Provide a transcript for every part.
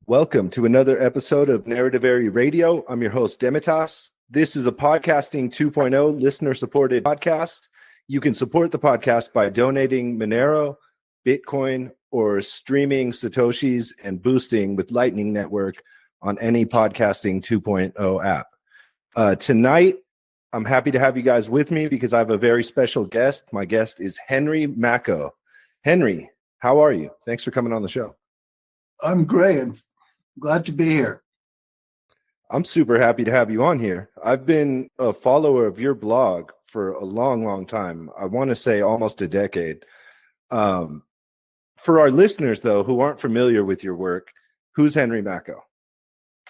Welcome to another episode of Narrativary Radio. I'm your host, Demitas. This is a Podcasting 2.0 listener-supported podcast. You can support the podcast by donating Monero, Bitcoin, or streaming Satoshis and boosting with Lightning Network on any Podcasting 2.0 app. Tonight, I'm happy to have you guys with me because I have a very special guest. My guest is Henry Makow. Henry, how are you? Thanks for coming on the show. I'm great. I'm glad to be here. I'm super happy to have you on here. I've been a follower of your blog for a long time. I want to say almost a decade. For our listeners, though, who aren't familiar with your work, who's Henry Makow?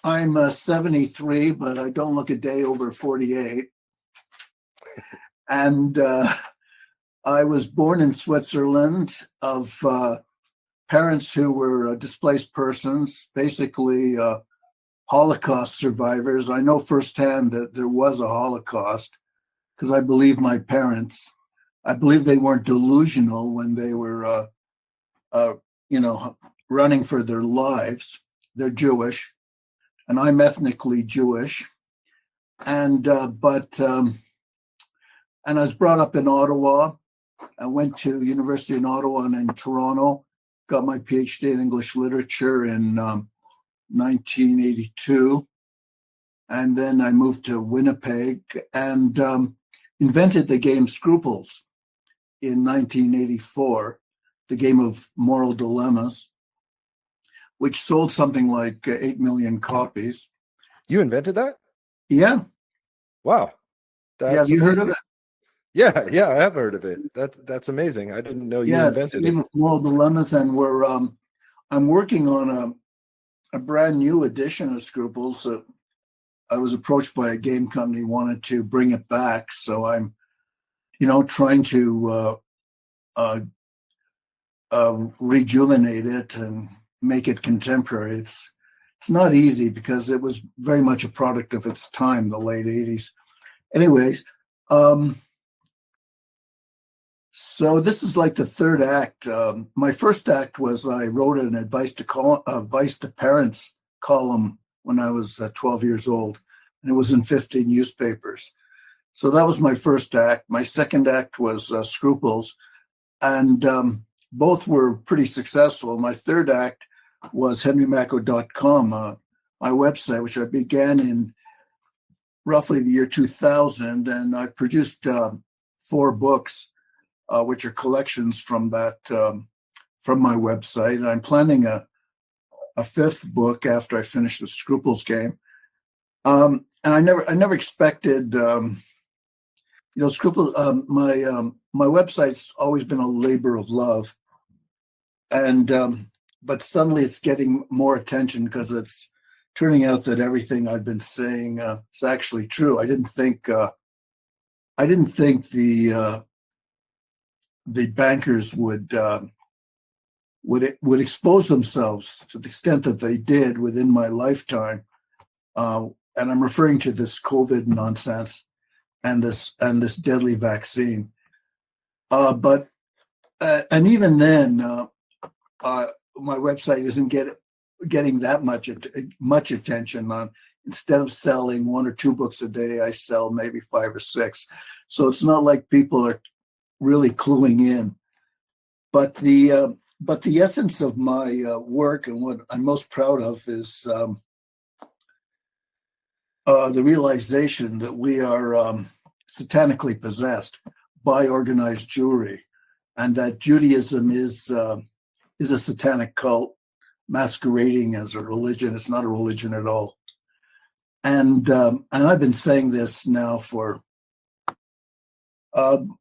I'm 73, but I don't look a day over 48. And I was born in Switzerland of parents who were displaced persons, basically Holocaust survivors. I know firsthand that there was a Holocaust because I believe my parents. I believe they weren't delusional when they were, running for their lives. They're Jewish, and I'm ethnically Jewish, and I was brought up in Ottawa. I went to University in Ottawa and in Toronto. Got my PhD in English literature in 1982. And then I moved to Winnipeg and invented the game Scruples in 1984, the game of moral dilemmas, which sold something like 8 million copies. You invented that? Yeah. Wow. Have you heard of it? Yeah, I have heard of it. That's amazing. I didn't know you invented it. Yeah, Moral Dilemmas, and I'm working on a brand new edition of Scruples. I was approached by a game company, wanted to bring it back, so I'm, trying to rejuvenate it and make it contemporary. It's not easy because it was very much a product of its time, the late 80s. Anyways. So this is like the third act. My first act was I wrote an advice to parents column when I was 12 years old, and it was in 15 newspapers. So that was my first act. My second act was Scruples, and both were pretty successful. My third act was henrymakow.com, my website, which I began in roughly the year 2000, and I've produced 4 books. Which are collections from that from my website, and I'm planning a 5th book after I finish the Scruples game. And I never expected, Scruples. My website's always been a labor of love, and but suddenly it's getting more attention because it's turning out that everything I've been saying is actually true. I didn't think the bankers would expose themselves to the extent that they did within my lifetime, and I'm referring to this COVID nonsense and this deadly vaccine. But even then, my website isn't getting that much attention. Instead of selling 1 or 2 books a day, I sell maybe 5 or 6. So it's not like people are really cluing in, but the essence of my work and what I'm most proud of is the realization that we are satanically possessed by organized Jewry, and that Judaism is a satanic cult masquerading as a religion. It's not a religion at all, and I've been saying this now for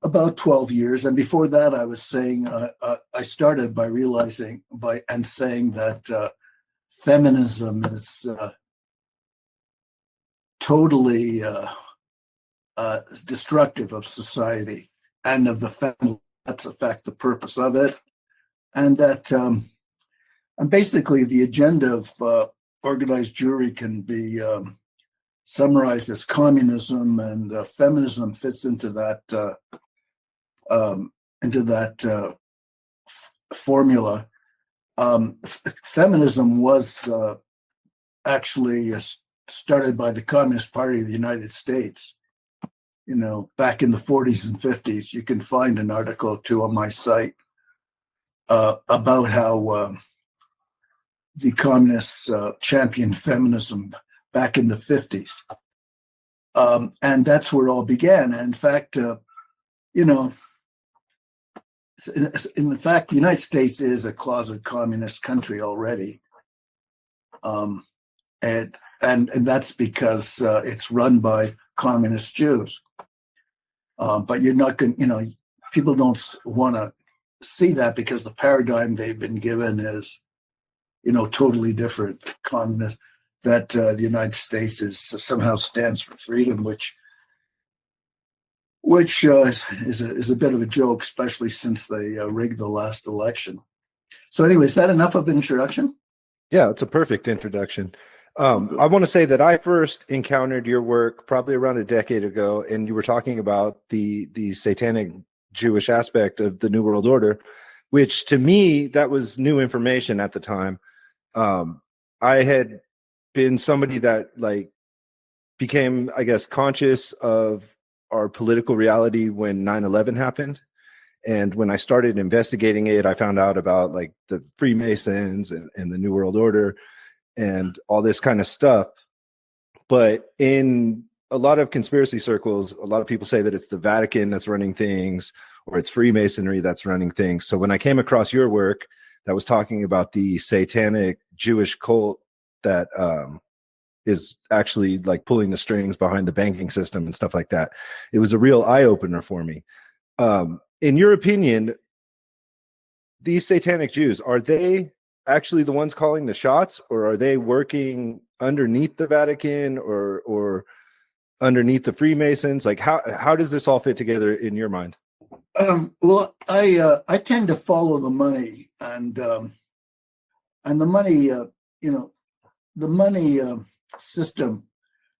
about 12 years. And before that, I was saying, I started by saying that feminism is totally destructive of society and of the family. That's in fact the purpose of it. And that, and basically the agenda of organized Jewry can be summarized as communism, and feminism fits into that formula. Feminism was actually started by the Communist Party of the United States. Back in the 40s and 50s. You can find an article or two on my site about how the communists championed feminism back in the 50s. And that's where it all began. And in fact, in fact, the United States is a closet communist country already. And that's because it's run by communist Jews. But you're not going, people don't want to see that because the paradigm they've been given is, totally different. Communist, that the United States somehow stands for freedom, which is a bit of a joke, especially since they rigged the last election. So anyway, is that enough of an introduction? Yeah, it's a perfect introduction. I want to say that I first encountered your work probably around a decade ago, and you were talking about the satanic Jewish aspect of the New World Order, which to me, that was new information at the time. I had been somebody that became, I guess, conscious of our political reality when 9/11 happened. And when I started investigating it, I found out about the Freemasons and the New World Order and all this kind of stuff. But in a lot of conspiracy circles, a lot of people say that it's the Vatican that's running things, or it's Freemasonry that's running things. So when I came across your work that was talking about the satanic Jewish cult that is actually pulling the strings behind the banking system and stuff like that, it was a real eye-opener for me. In your opinion, these satanic Jews, are they actually the ones calling the shots, or are they working underneath the Vatican or underneath the Freemasons? How does this all fit together in your mind? Well, I tend to follow the money, and the money, the money system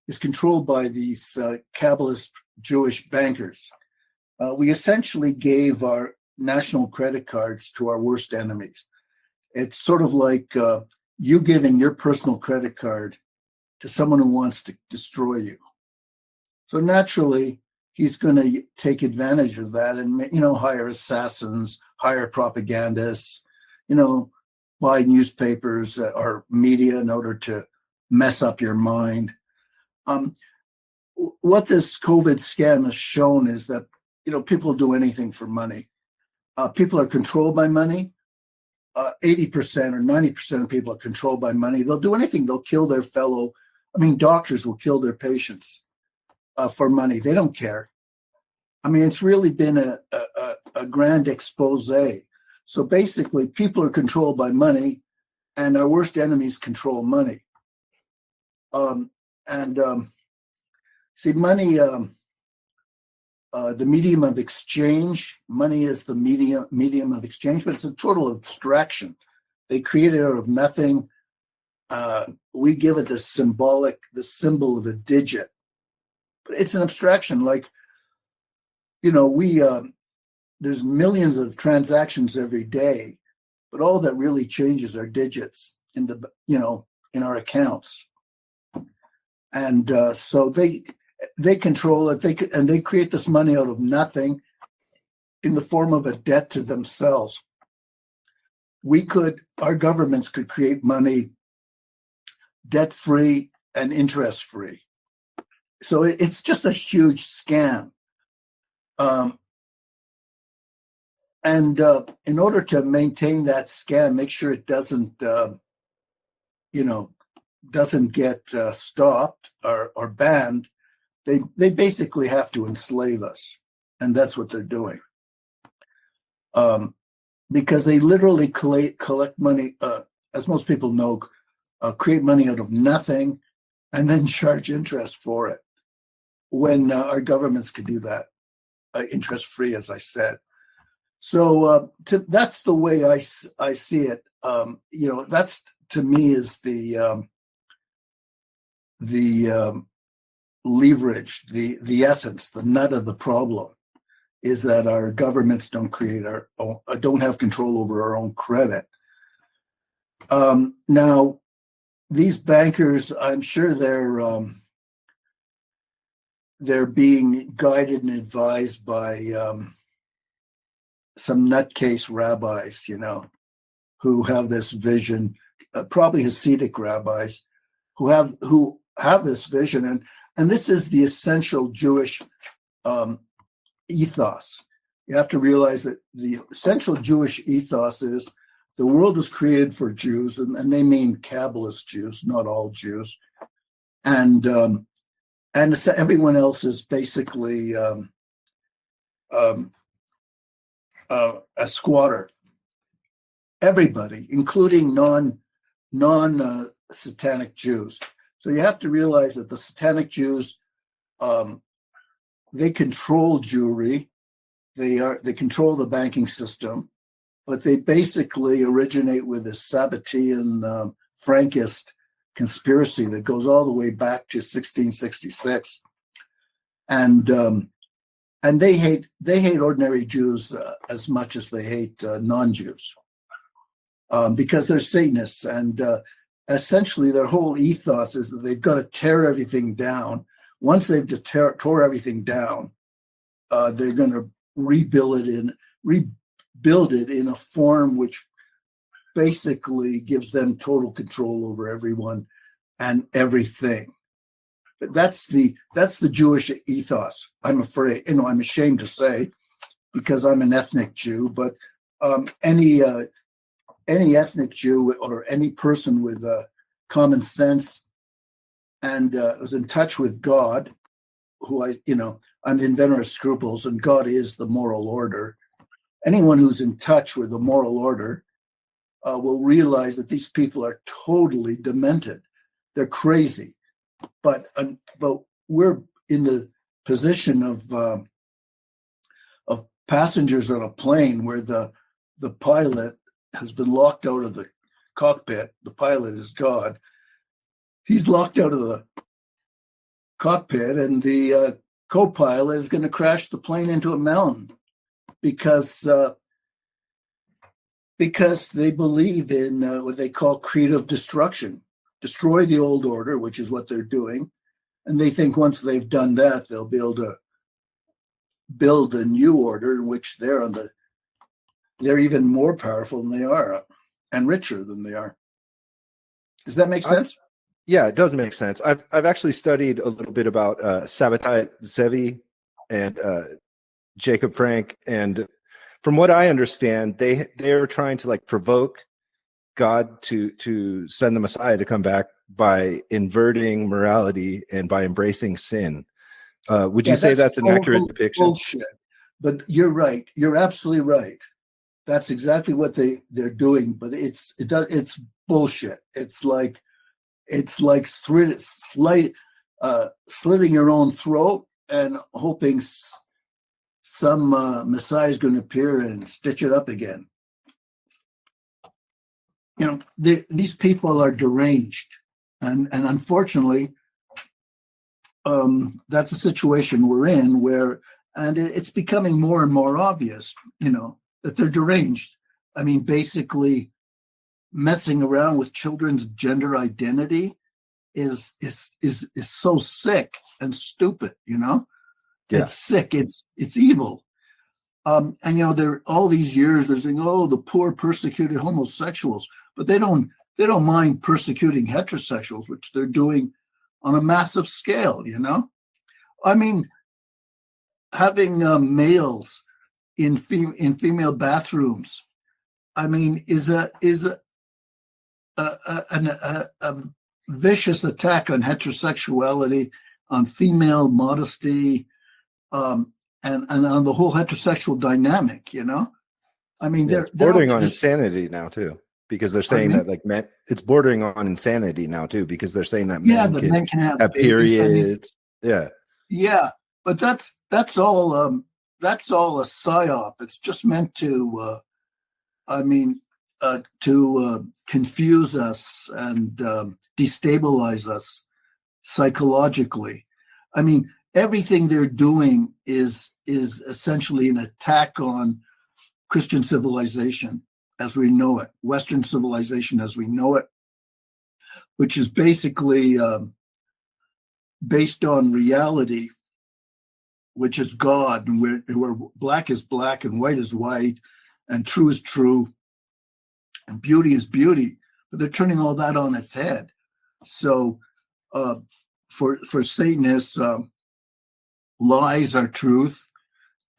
is controlled by these Kabbalist Jewish bankers. We essentially gave our national credit cards to our worst enemies. It's sort of like you giving your personal credit card to someone who wants to destroy you. So naturally, he's going to take advantage of that and, hire assassins, hire propagandists, buy newspapers or media in order to mess up your mind. What this COVID scam has shown is that, people do anything for money. People are controlled by money. 80% or 90% of people are controlled by money. They'll do anything. They'll kill their doctors will kill their patients for money. They don't care. It's really been a grand expose. So basically, people are controlled by money, and our worst enemies control money. See, money, the medium of exchange, money is the medium of exchange, but it's a total abstraction. They create it out of nothing. We give it the symbol of a digit, but it's an abstraction. There's millions of transactions every day, but all that really changes are digits in our accounts. And so they control it. They create this money out of nothing in the form of a debt to themselves. Our governments could create money debt-free and interest-free. So it's just a huge scam. And in order to maintain that scam, make sure it doesn't get stopped or banned, they basically have to enslave us, and that's what they're doing. Because they literally collect money, as most people know, create money out of nothing, and then charge interest for it. When our governments could do that, interest-free, as I said. So that's the way I see it. That's to me is the leverage, the essence, the nut of the problem, is that our governments don't have control over our own credit. Now, these bankers, I'm sure they're being guided and advised by some nutcase rabbis, who have this vision, probably Hasidic rabbis, who have this vision, and this is the essential Jewish ethos. You have to realize that the essential Jewish ethos is the world was created for Jews, and they mean Kabbalist Jews, not all Jews, and everyone else is basically a squatter. Everybody, including non satanic Jews. So you have to realize that the satanic Jews, they control Jewry, they control the banking system, but they basically originate with this Sabbatean Frankist conspiracy that goes all the way back to 1666, and they hate ordinary Jews as much as they hate non-Jews, because they're Satanists, and essentially their whole ethos is that they've got to tear everything down. Once they've tore everything down, they're going to rebuild it in a form which basically gives them total control over everyone and everything. But that's the Jewish ethos. I'm afraid, I'm ashamed to say, because I'm an ethnic Jew, but any ethnic Jew or any person with common sense and was in touch with God, who I'm the inventor of scruples, and God is the moral order. Anyone who's in touch with the moral order will realize that these people are totally demented. They're crazy. But we're in the position of passengers on a plane where the pilot has been locked out of the cockpit. The pilot is God. He's locked out of the cockpit, and the co-pilot is going to crash the plane into a mountain because they believe in what they call creative destruction. Destroy the old order, which is what they're doing, and they think once they've done that, they'll be able to build a new order in which they're even more powerful than they are and richer than they are. Does that make sense? Yeah, it does make sense. I've actually studied a little bit about Sabbatai Zevi and Jacob Frank, and from what I understand, they are trying to provoke God to send the Messiah to come back by inverting morality and by embracing sin. Would you say that's an accurate depiction? Bullshit. But you're right. You're absolutely right. That's exactly what they're doing. But it's bullshit. It's like slitting your own throat and hoping some Messiah is going to appear and stitch it up again. These people are deranged, and unfortunately, that's a situation we're in and it's becoming more and more obvious, that they're deranged. I mean, basically, messing around with children's gender identity is so sick and stupid. Yeah. It's sick. It's evil. And they're all these years they're saying, "Oh, the poor persecuted homosexuals," but they don't mind persecuting heterosexuals, which they're doing on a massive scale. I mean, having males in female bathrooms, I mean, is a vicious attack on heterosexuality, on female modesty, and on the whole heterosexual dynamic. I mean, it's bordering on insanity now too, because they're saying that men. It's bordering on insanity now too, because they're saying that men can have periods. Yeah, but that's all a psyop. It's just meant to, to confuse us and destabilize us psychologically. I mean, everything they're doing is essentially an attack on Christian civilization. as we know it, Western civilization as we know it, which is basically based on reality, which is God, and where black is black and white is white, and true is true, and beauty is beauty. But they're turning all that on its head. So for Satanists, lies are truth,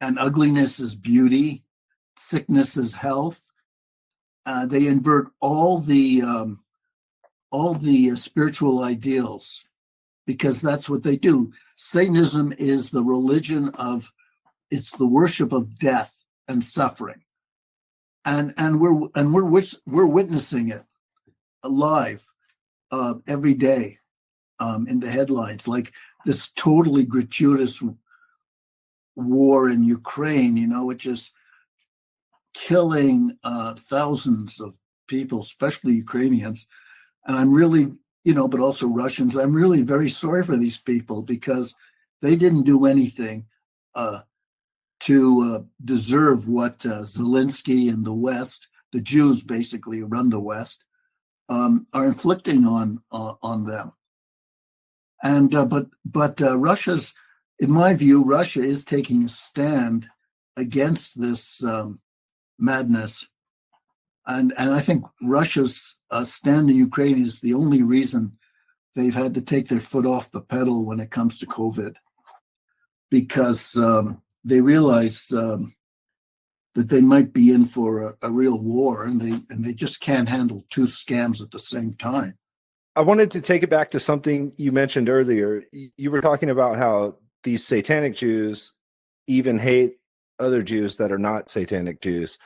and ugliness is beauty, sickness is health. They invert all the spiritual ideals, because that's what they do. Satanism is the religion it's the worship of death and suffering, and we're witnessing it live every day in the headlines, like this totally gratuitous war in Ukraine, which is killing thousands of people, especially Ukrainians. And I'm really, but also Russians. I'm really very sorry for these people, because they didn't do anything to deserve what Zelensky and the West, the Jews basically who run the West, are inflicting on them. And but Russia's, in my view, Russia is taking a stand against this madness. And I think Russia's stand in Ukraine is the only reason they've had to take their foot off the pedal when it comes to COVID, because they realize that they might be in for a real war, and they just can't handle two scams at the same time. I wanted to take it back to something you mentioned earlier. You were talking about how these satanic Jews even hate other Jews that are not satanic Jews.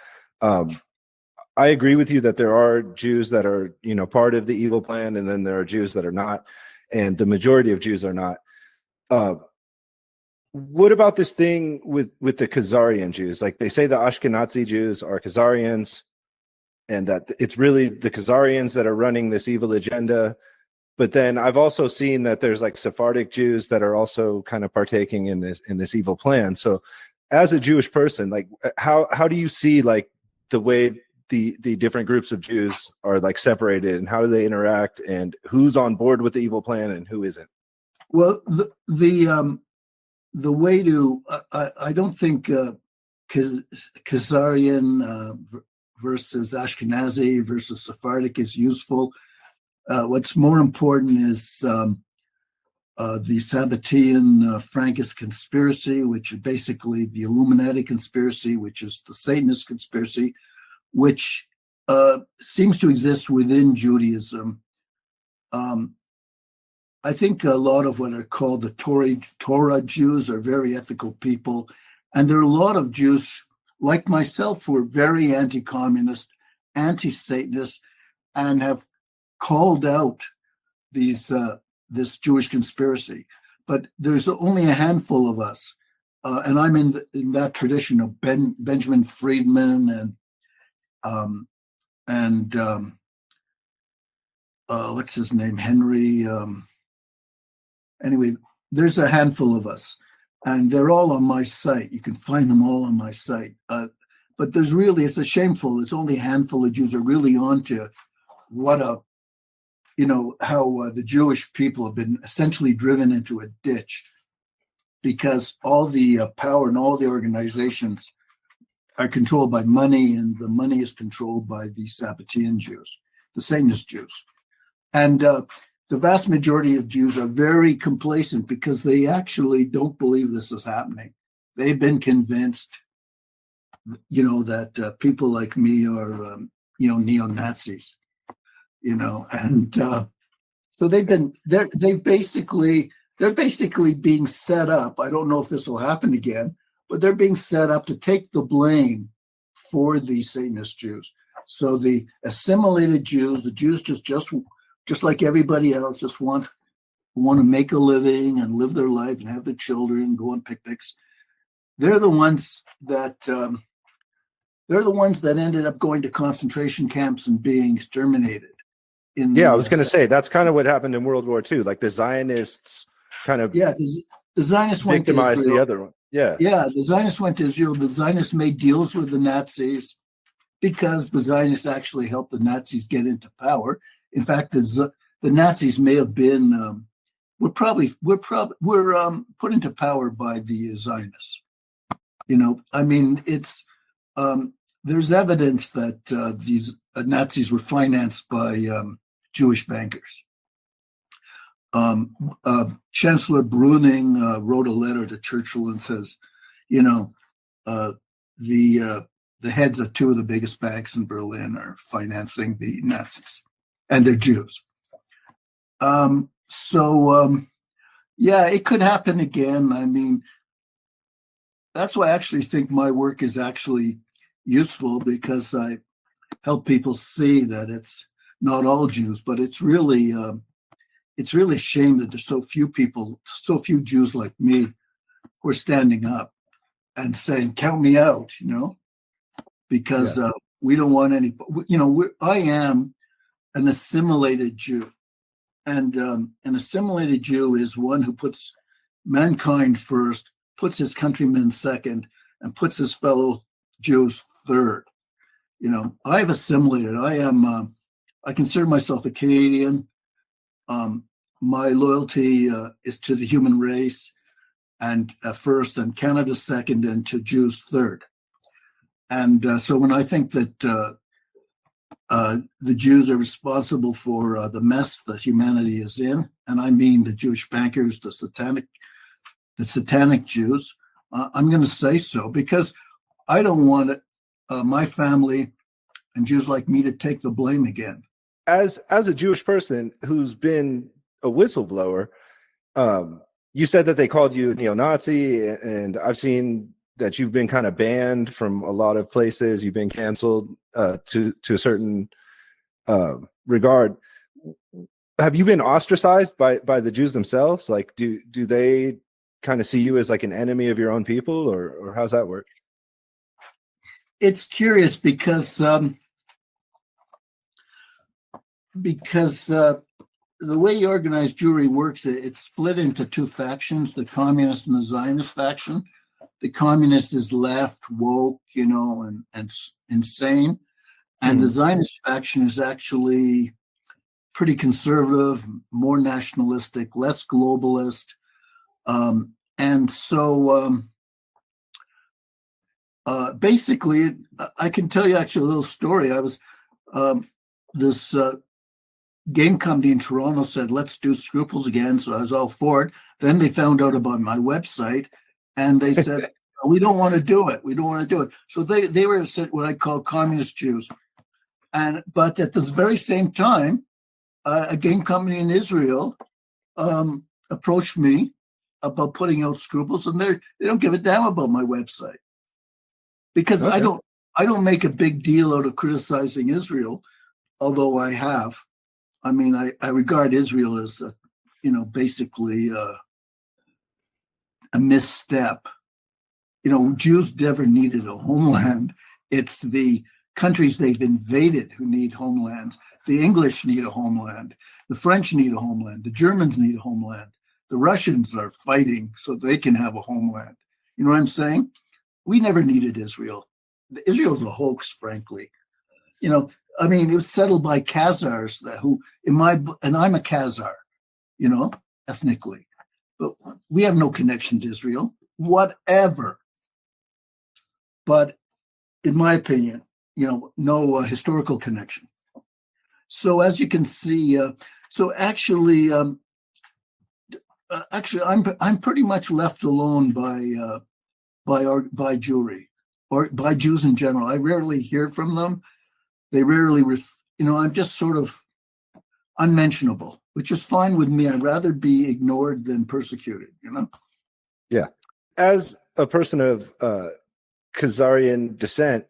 I agree with you that there are Jews that are, part of the evil plan, and then there are Jews that are not, and the majority of Jews are not. What about this thing with the Khazarian Jews? Like, they say the Ashkenazi Jews are Khazarians, and that it's really the Khazarians that are running this evil agenda. But then I've also seen that there's like Sephardic Jews that are also kind of partaking in this evil plan. So as a Jewish person, like, how do you see like the way the different groups of Jews are like separated, and how do they interact, and who's on board with the evil plan and who isn't? Well, the way to I don't think Khazarian versus Ashkenazi versus Sephardic is useful. What's more important is the Sabbatean Frankist conspiracy, which is basically the Illuminati conspiracy, which is the Satanist conspiracy, which seems to exist within Judaism. I think a lot of what are called the Torah Jews are very ethical people. And there are a lot of Jews like myself who are very anti-communist, anti-Satanist, and have called out this Jewish conspiracy. But there's only a handful of us. And I'm in that tradition of Benjamin Friedman and what's his name? Henry. Anyway, there's a handful of us, and they're all on my site. You can find them all on my site. But it's shameful. It's only a handful of Jews are really onto how the Jewish people have been essentially driven into a ditch, because all the power and all the organizations are controlled by money, and the money is controlled by the Sabbatean Jews, the Satanist Jews. And the vast majority of Jews are very complacent, because they actually don't believe this is happening. They've been convinced, that people like me are, neo-Nazis, and so they're basically being set up. I don't know if this will happen again, but they're being set up to take the blame for the Satanist Jews. So the assimilated Jews, the Jews just like everybody else, just want to make a living and live their life and have their children, go on picnics. They're the ones that ended up going to concentration camps and being exterminated. I was going to say that's kind of what happened in World War II. Like the Zionists kind of the Zionists victimized went to Israel. The other one. Yeah, the Zionists went to Israel. The Zionists made deals with the Nazis, because the Zionists actually helped the Nazis get into power. In fact, the Nazis may have been were put into power by the Zionists. I mean, it's there's evidence that these Nazis were financed by Jewish bankers. Chancellor Bruning wrote a letter to Churchill and says, the heads of two of the biggest banks in Berlin are financing the Nazis, and they're Jews. Yeah, it could happen again. I mean, that's why I actually think my work is actually useful, because I help people see that it's not all Jews, but it's really a shame that there's so few Jews like me who are standing up and saying, "Count me out," because we don't want any. I am an assimilated Jew, and an assimilated Jew is one who puts mankind first, puts his countrymen second, and puts his fellow Jews third. I've assimilated. I consider myself a Canadian. My loyalty is to the human race, and first, and Canada second, and to Jews third. And so when I think that the Jews are responsible for the mess that humanity is in, and I mean the Jewish bankers, the satanic Jews, I'm going to say so, because I don't want my family and Jews like me to take the blame again. As a Jewish person who's been a whistleblower, you said that they called you neo-Nazi, and I've seen that you've been kind of banned from a lot of places. You've been canceled to a certain regard. Have you been ostracized by the Jews themselves? Like, do they kind of see you as like an enemy of your own people, or how's that work? It's curious because the way organized Jewry works, it's split into two factions: the communist and the Zionist faction. The communist is left, woke, and insane, and the Zionist faction is actually pretty conservative, more nationalistic, less globalist, and so basically, I can tell you actually a little story. I was this game company in Toronto said, "Let's do Scruples again," so I was all for it. Then they found out about my website, and they said, "We don't want to do it. We don't want to do it." So they were what I call communist Jews, but at this very same time, a game company in Israel approached me about putting out Scruples, and they don't give a damn about my website, because okay. I don't make a big deal out of criticizing Israel, although I have. I mean, I regard Israel as basically a misstep. Jews never needed a homeland. It's the countries they've invaded who need homelands. The English need a homeland. The French need a homeland. The Germans need a homeland. The Russians are fighting so they can have a homeland. You know what I'm saying? We never needed Israel. Israel's a hoax, frankly. I mean, it was settled by Khazars and I'm a Khazar, ethnically. But we have no connection to Israel, whatever. But in my opinion, no historical connection. So as you can see, actually, I'm pretty much left alone by Jewry, or by Jews in general. I rarely hear from them. They rarely, I'm just sort of unmentionable, which is fine with me. I'd rather be ignored than persecuted, Yeah. As a person of Khazarian descent,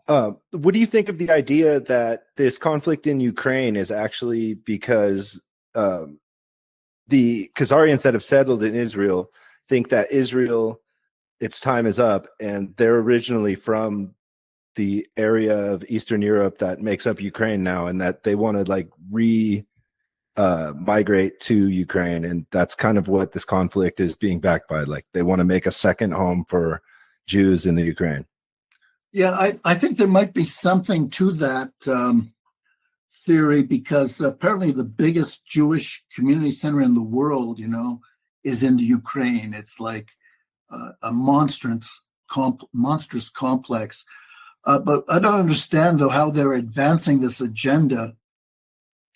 what do you think of the idea that this conflict in Ukraine is actually because the Khazarians that have settled in Israel think that Israel, its time is up, and they're originally from the area of Eastern Europe that makes up Ukraine now, and that they want to migrate to Ukraine, and that's kind of what this conflict is being backed by. Like, they want to make a second home for Jews in the Ukraine. Yeah, I think there might be something to that theory, because apparently the biggest Jewish community center in the world, is in the Ukraine. It's like a monstrous complex. But I don't understand, though, how they're advancing this agenda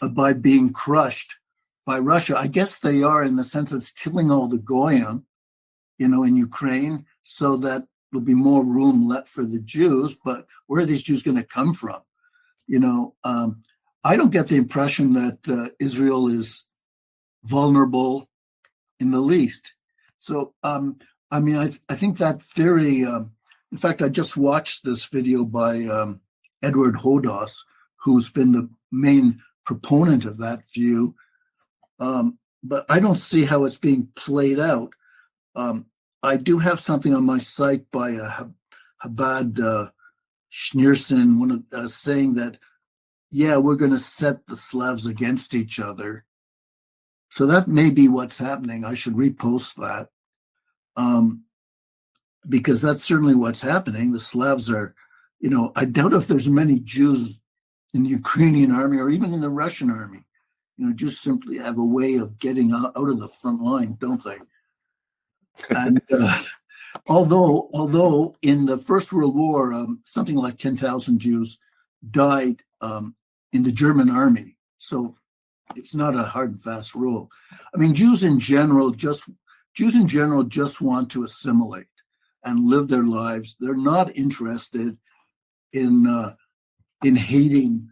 by being crushed by Russia. I guess they are, in the sense it's killing all the Goyim, in Ukraine, so that there'll be more room left for the Jews. But where are these Jews going to come from? I don't get the impression that Israel is vulnerable in the least. So, I think that theory, in fact, I just watched this video by Edward Hodos, who's been the main proponent of that view. But I don't see how it's being played out. I do have something on my site by Chabad Schneerson, saying that, yeah, we're going to set the Slavs against each other. So that may be what's happening. I should repost that, because that's certainly what's happening. The Slavs are, I doubt if there's many Jews in the Ukrainian army or even in the Russian army. Just simply have a way of getting out of the front line, don't they? And although in the First World War, something like 10,000 Jews died in the German army. So it's not a hard and fast rule. I mean, Jews in general just want to assimilate and live their lives. They're not interested in hating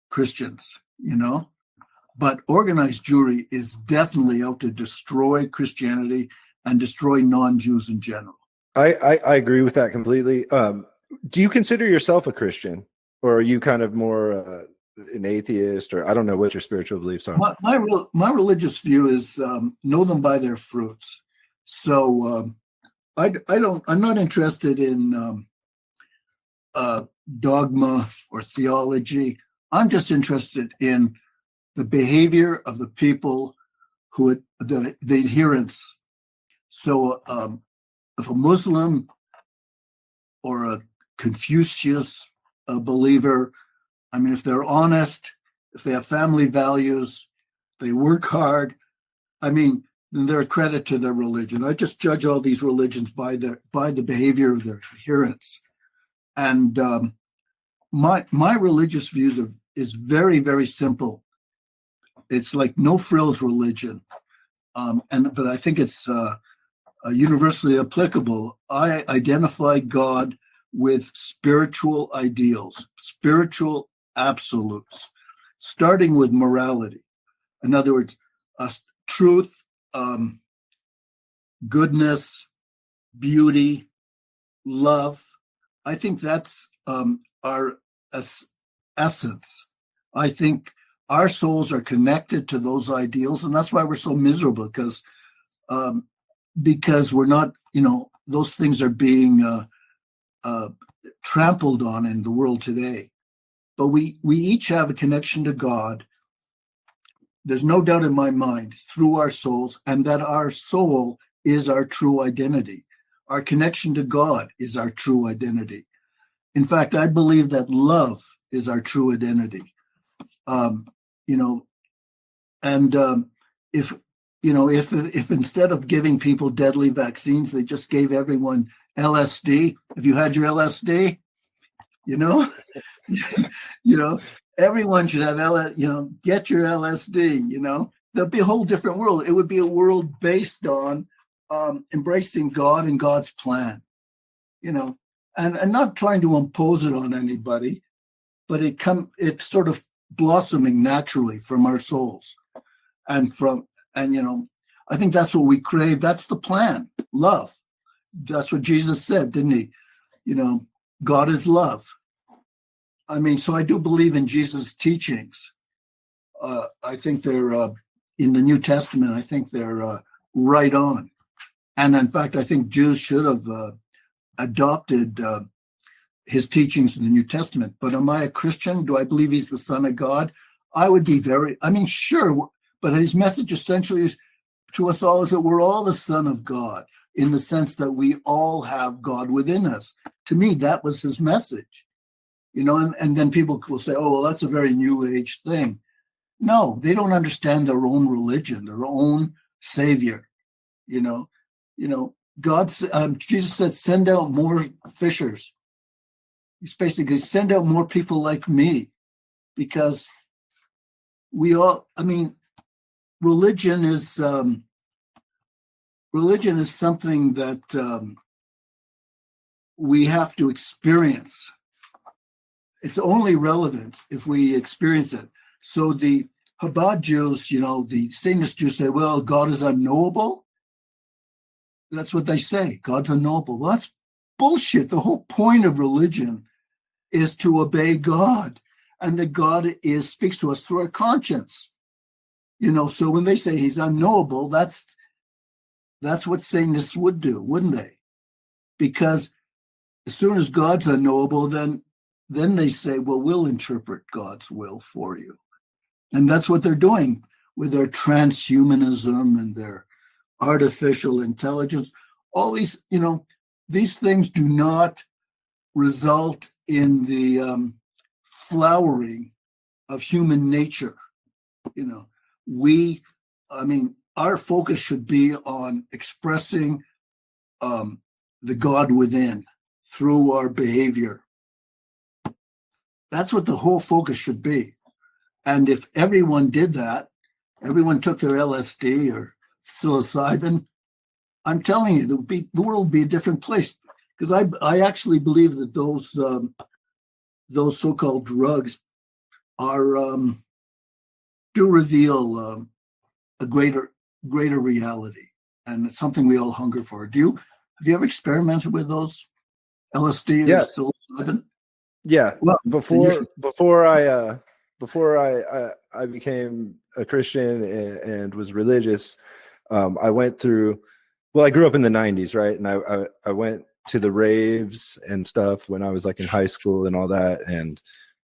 Christians, But organized Jewry is definitely out to destroy Christianity and destroy non-Jews in general. I agree with that completely. Do you consider yourself a Christian, or are you kind of more an atheist, or I don't know what your spiritual beliefs are? My religious view is know them by their fruits. So I'm not interested in dogma or theology. I'm just interested in the behavior of the people the adherents. So if a Muslim or a Confucius believer, if they're honest, if they have family values, they work hard, then they're a credit to their religion. I just judge all these religions by the behavior of their adherents. And my religious views is very, very simple. It's like no frills religion. But I think it's universally applicable. I identify God with spiritual ideals, spiritual absolutes, starting with morality. In other words, truth, goodness, beauty, love. I think that's our essence. I think our souls are connected to those ideals, and that's why we're so miserable, because we're not, those things are being trampled on in the world today. But we each have a connection to God. There's no doubt in my mind, through our souls, and that our soul is our true identity. Our connection to God is our true identity. In fact, I believe that love is our true identity. If instead of giving people deadly vaccines, they just gave everyone LSD. Have you had your LSD? Everyone should have get your LSD. There'll be a whole different world. It would be a world based on embracing God and God's plan, and not trying to impose it on anybody, but it's sort of blossoming naturally from our souls, and I think that's what we crave. That's the plan. Love. That's what Jesus said, didn't he? God is love. So I do believe in Jesus' teachings. I think they're in the New Testament. I think they're right on. And in fact, I think Jews should have adopted his teachings in the New Testament. But am I a Christian? Do I believe he's the Son of God? I would be sure. But his message essentially is to us all is that we're all the son of God, in the sense that we all have God within us. To me, that was his message. And then people will say, oh, well, that's a very new age thing. No, they don't understand their own religion, their own savior. Jesus said, send out more fishers. He's basically send out more people like me, because religion is something that we have to experience. It's only relevant if we experience it. So the Chabad Jews, the Satanist Jews say, well, God is unknowable. That's what they say. God's unknowable. Well, that's bullshit. The whole point of religion is to obey God, and that God speaks to us through our conscience. So when they say he's unknowable, that's what Satanists would do, wouldn't they? Because as soon as God's unknowable, then they say, well, we'll interpret God's will for you. And that's what they're doing with their transhumanism and their artificial intelligence. All these things do not result in the flowering of human nature. Our focus should be on expressing the God within through our behavior. That's what the whole focus should be. And if everyone did that, everyone took their LSD or psilocybin, I'm telling you, the world would be a different place. Because I actually believe that those so-called drugs are do reveal a greater reality, and it's something we all hunger for. Have you ever experimented with those LSD or psilocybin? Yeah. Well, before I became a Christian and was religious, I went through. Well, I grew up in the 90s, right? And I went to the raves and stuff when I was like in high school and all that, and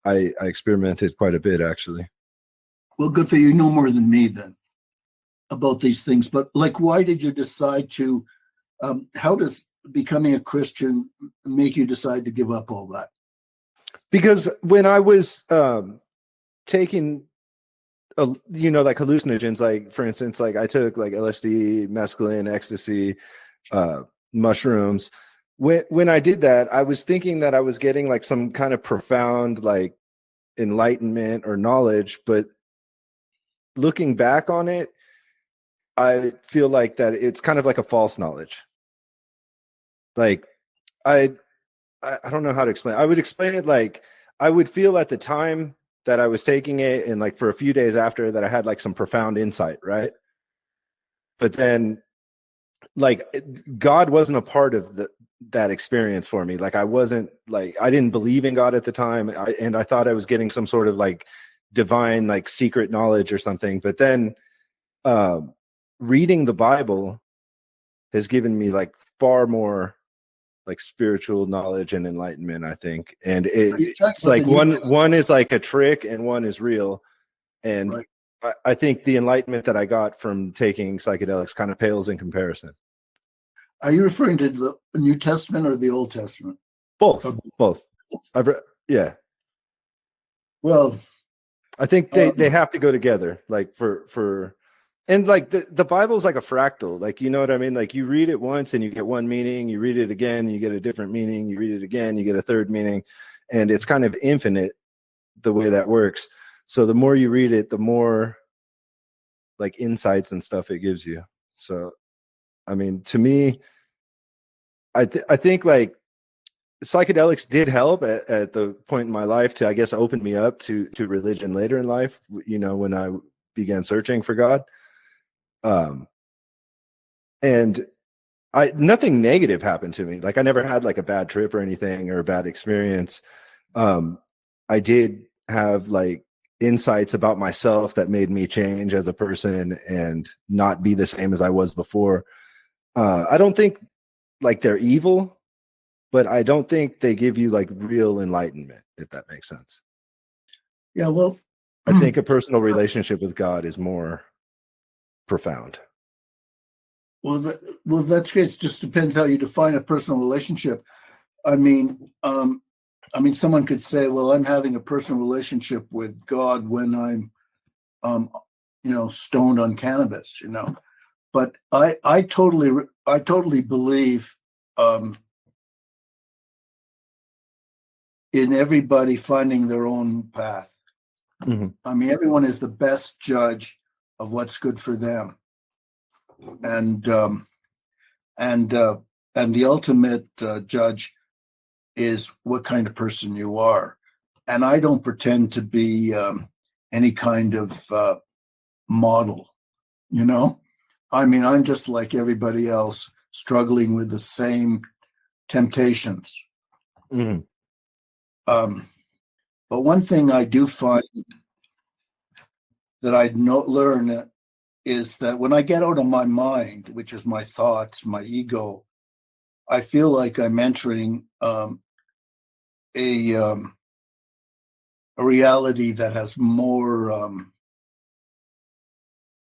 I experimented quite a bit, actually. Well, good for you. You know more than me then about these things. But why did you decide to? How does becoming a Christian make you decide to give up all that? Because when I was taking, like hallucinogens, like for instance, like I took like LSD, mescaline, ecstasy, mushrooms. When I did that, I was thinking that I was getting like some kind of profound like enlightenment or knowledge, but looking back on it, I feel like that it's kind of like a false knowledge. Like I don't know how to explain. I would explain it like I would feel at the time that I was taking it, and like for a few days after that, I had like some profound insight, right? But then, like God wasn't a part of that experience for me. Like I didn't believe in God at the time, and I thought I was getting some sort of like divine, like secret knowledge or something. But then, reading the Bible has given me like far more like spiritual knowledge and enlightenment, I think. And it's like one is like a trick and one is real. And right. I think the enlightenment that I got from taking psychedelics kind of pales in comparison. Are you referring to the New Testament or the Old Testament? Both. I've read, yeah. Well, I think they have to go together, like for and like the Bible is like a fractal, like, you know what I mean? Like you read it once and you get one meaning, you read it again, you get a different meaning, you read it again, you get a third meaning, and it's kind of infinite the way that works. So the more you read it, the more like insights and stuff it gives you. So, I mean, to me, I think like psychedelics did help at the point in my life to, I guess, open me up to religion later in life, when I began searching for God. And nothing negative happened to me. Like I never had like a bad trip or anything or a bad experience. I did have like insights about myself that made me change as a person and not be the same as I was before. I don't think like they're evil, but I don't think they give you like real enlightenment, if that makes sense. Yeah, well, I think a personal relationship with God is more profound. Well, that's great. It just depends how you define a personal relationship. I mean, someone could say, "Well, I'm having a personal relationship with God when I'm, um, stoned on cannabis." But I totally believe um, in everybody finding their own path. Mm-hmm. I mean, everyone is the best judge of what's good for them, and and uh, and the ultimate judge is what kind of person you are. And I don't pretend to be any kind of model, you know? I mean, I'm just like everybody else, struggling with the same temptations. Mm-hmm. But one thing I do find that learn is that when I get out of my mind, which is my thoughts, my ego, I feel like I'm entering a reality that has more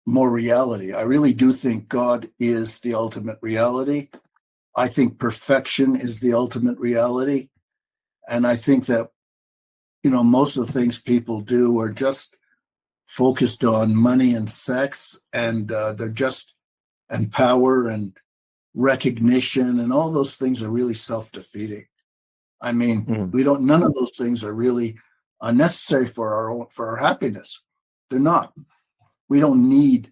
reality. I really do think God is the ultimate reality. I think perfection is the ultimate reality. And I think that, most of the things people do are just focused on money and sex, and and power and recognition, and all those things are really self-defeating. I mean, Mm-hmm. none of those things are really unnecessary for our happiness. They're not. We don't need,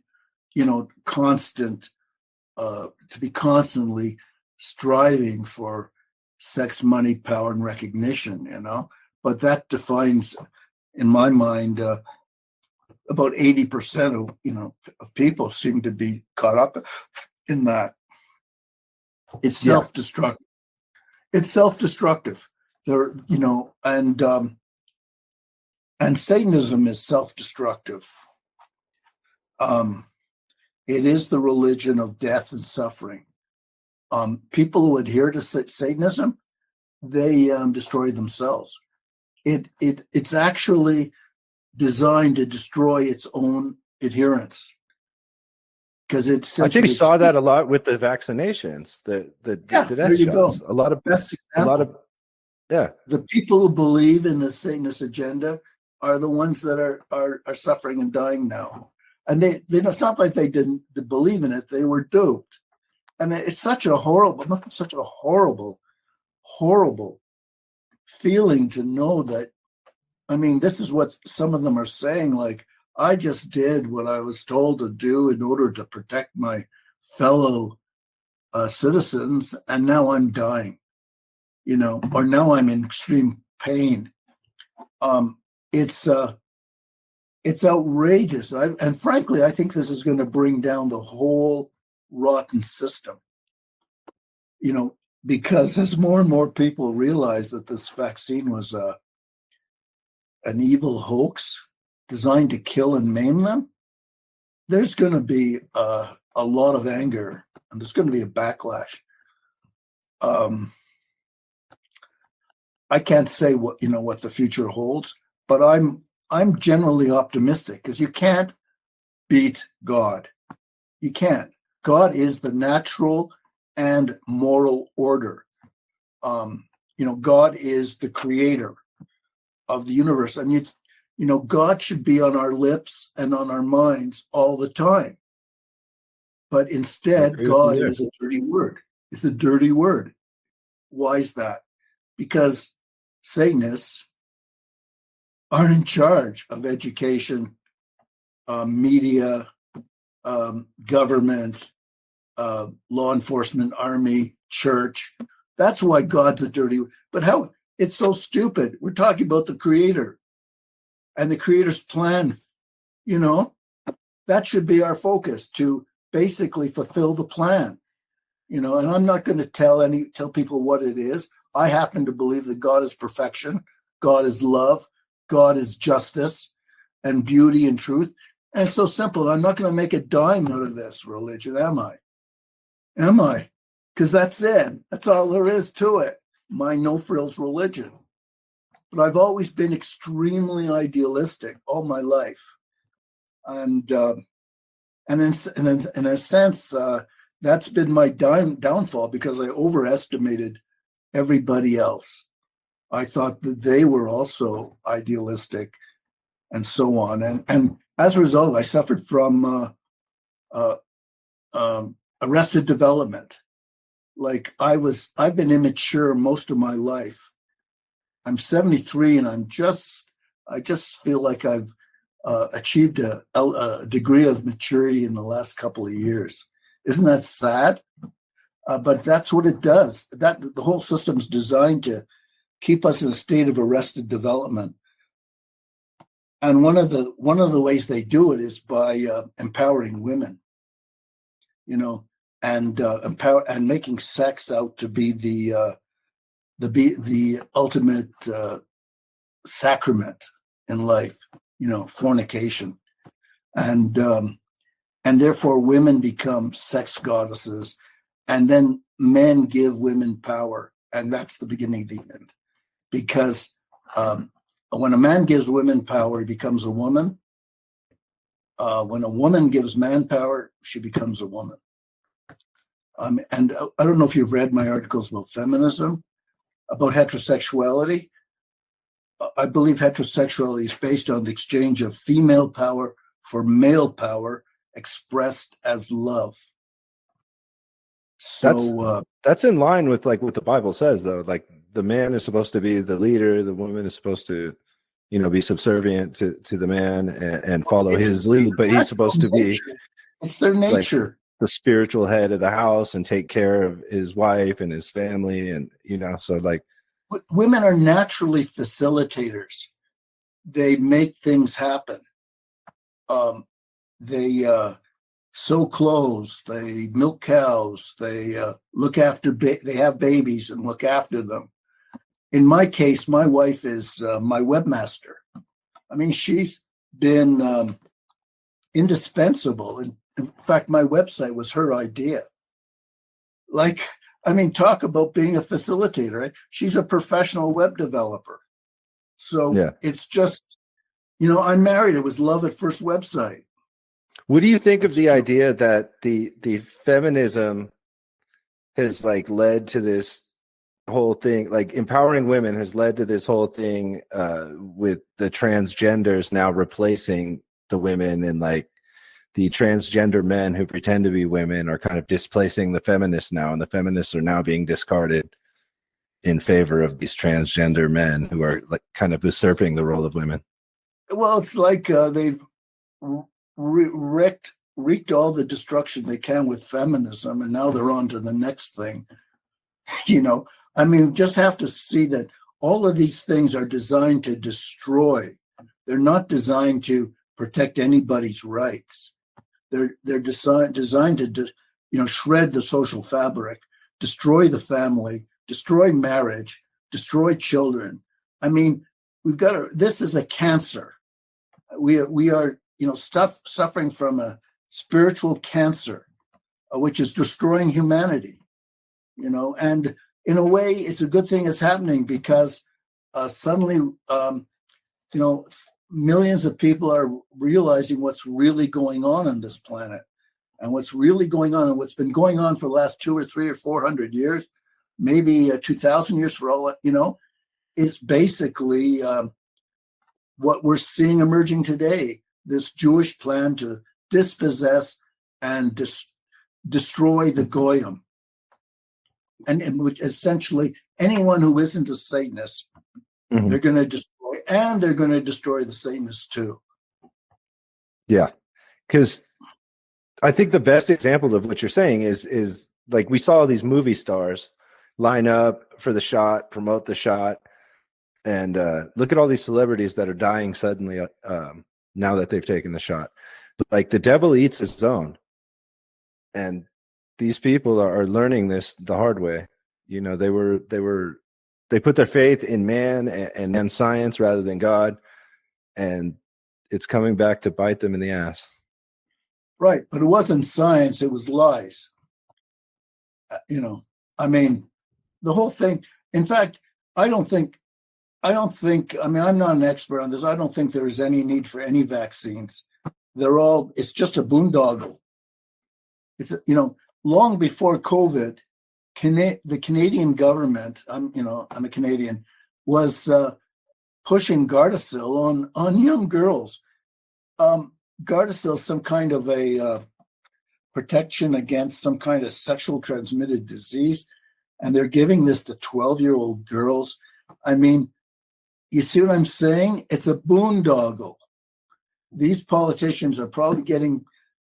constant to be constantly striving for sex, money, power, and recognition. But that defines, in my mind, about 80% of people seem to be caught up in that. It's Yeah. self-destructive. It's self-destructive. There, and Satanism is self-destructive. It is the religion of death and suffering. People who adhere to Satanism, they destroy themselves. It's actually designed to destroy its own adherents, because it's. I think we saw that a lot with the vaccinations, the there you shots. go. A lot of Best example. Yeah. The people who believe in the Satanist agenda are the ones that are suffering and dying now. And it's not like they didn't believe in it; they were duped. And it's such a horrible feeling to know that. I mean, this is what some of them are saying. Like, I just did what I was told to do in order to protect my fellow citizens, and now I'm dying. Or now I'm in extreme pain. It's outrageous, and frankly, I think this is going to bring down the whole rotten system. Because as more and more people realize that this vaccine was an evil hoax designed to kill and maim them, there's going to be a lot of anger, and there's going to be a backlash. I can't say what the future holds, but I'm generally optimistic, because you can't beat God. You can't. God is the natural and moral order. God is the creator of the universe, and God should be on our lips and on our minds all the time. But instead, God is a dirty word. It's a dirty word. Why is that? Because Satanists are in charge of education, media, government, law enforcement, army, church. That's why God's a dirty word. But how? It's so stupid. We're talking about the Creator and the Creator's plan. That should be our focus, to basically fulfill the plan. And I'm not going to tell people what it is. I happen to believe that God is perfection, God is love, God is justice and beauty and truth. And it's so simple. I'm not going to make a dime out of this religion, am I? Am I? Because that's it. That's all there is to it. My no-frills religion. But I've always been extremely idealistic all my life. And in a sense, that's been my downfall, because I overestimated everybody else. I thought that they were also idealistic and so on. And as a result, I suffered from arrested development. Like I've been immature most of my life. I'm 73 and I just feel like I've achieved a degree of maturity in the last couple of years. Isn't that sad? But that's what it does. That the whole system's designed to keep us in a state of arrested development. And one of the ways they do it is by empowering women, and making sex out to be the ultimate sacrament in life, fornication, and therefore women become sex goddesses, and then men give women power, and that's the beginning of the end. Because when a man gives women power, he becomes a woman. When a woman gives man power, she becomes a woman. And I don't know if you've read my articles about feminism, about heterosexuality. I believe heterosexuality is based on the exchange of female power for male power expressed as love. So that's in line with like what the Bible says, though. Like the man is supposed to be the leader, the woman is supposed to, be subservient to the man and follow his lead, but he's supposed to be, it's their nature, like, the spiritual head of the house and take care of his wife and his family, and so like women are naturally facilitators. They make things happen. They sew clothes, they milk cows, they look after they have babies and look after them. In my case, my wife is my webmaster. I mean, she's been indispensable. In fact, my website was her idea. Talk about being a facilitator, right? She's a professional web developer. So yeah. It's just, I'm married. It was love at first website. What do you think of the idea that the feminism has led to this whole thing, empowering women has led to this whole thing with the transgenders now replacing the women, and the transgender men who pretend to be women are kind of displacing the feminists now, and the feminists are now being discarded in favor of these transgender men who are kind of usurping the role of women? Well, it's like they've wreaked all the destruction they can with feminism, and now they're on to the next thing. Just have to see that all of these things are designed to destroy. They're not designed to protect anybody's rights. They're designed to shred the social fabric, destroy the family, destroy marriage, destroy children. This is a cancer. We are suffering from a spiritual cancer, which is destroying humanity. And in a way, it's a good thing it's happening, because suddenly, millions of people are realizing what's really going on this planet, and what's really going on, and what's been going on for the last 200 or 300 or 400 years, maybe 2,000 years for all, is basically what we're seeing emerging today. This Jewish plan to dispossess and destroy the Goyim. And which essentially anyone who isn't a Satanist, mm-hmm. they're going to destroy, and they're going to destroy the Satanists too. Yeah, because I think the best example of what you're saying is we saw these movie stars line up for the shot, promote the shot, and look at all these celebrities that are dying suddenly now that they've taken the shot. The devil eats his own, and these people are learning this the hard way. They put their faith in man and science rather than God, and it's coming back to bite them in the ass. Right, but it wasn't science; it was lies. The whole thing. In fact, I'm not an expert on this. I don't think there is any need for any vaccines. It's just a boondoggle. It's, long before COVID, the Canadian government, I'm a Canadian, was pushing Gardasil on young girls. Gardasil is some kind of a protection against some kind of sexual transmitted disease, and they're giving this to 12-year-old girls. I mean, you see what I'm saying? It's a boondoggle. These politicians are probably getting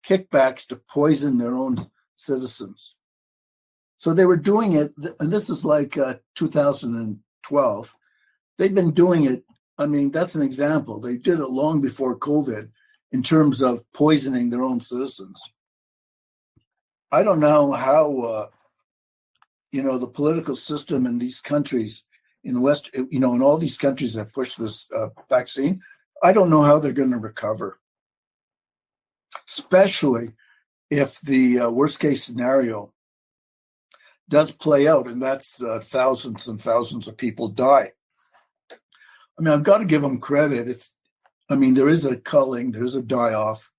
kickbacks to poison their own citizens. So they were doing it, and this is like 2012. They've been doing it. I mean, that's an example. They did it long before COVID in terms of poisoning their own citizens. I don't know how, the political system in these countries in the West, in all these countries that push this vaccine, I don't know how they're going to recover, especially if the worst case scenario does play out, and that's thousands and thousands of people die. I mean, I've got to give them credit. There is a culling, there is a die-off,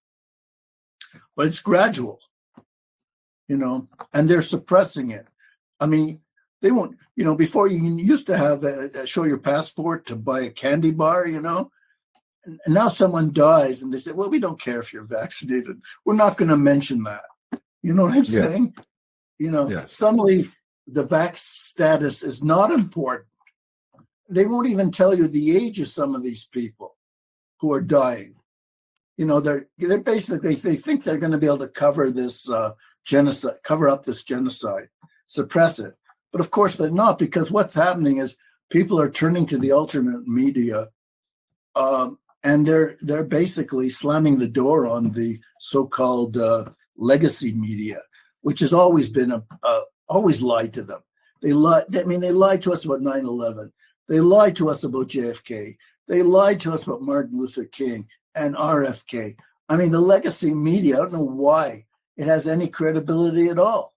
but it's gradual, and they're suppressing it. I mean, they won't, before you used to have show your passport to buy a candy bar, and now someone dies and they say, well, we don't care if you're vaccinated. We're not going to mention that. You know what I'm saying? Suddenly the vax status is not important. They won't even tell you the age of some of these people who are dying. They're basically, they think they're going to be able to cover this genocide, cover up this genocide, suppress it. But of course they're not, because what's happening is people are turning to the alternate media, and they're basically slamming the door on the so-called legacy media, which has always been always lied to them. They lied to us about 9/11. They lied to us about JFK. They lied to us about Martin Luther King and RFK. I mean, the legacy media, I don't know why it has any credibility at all,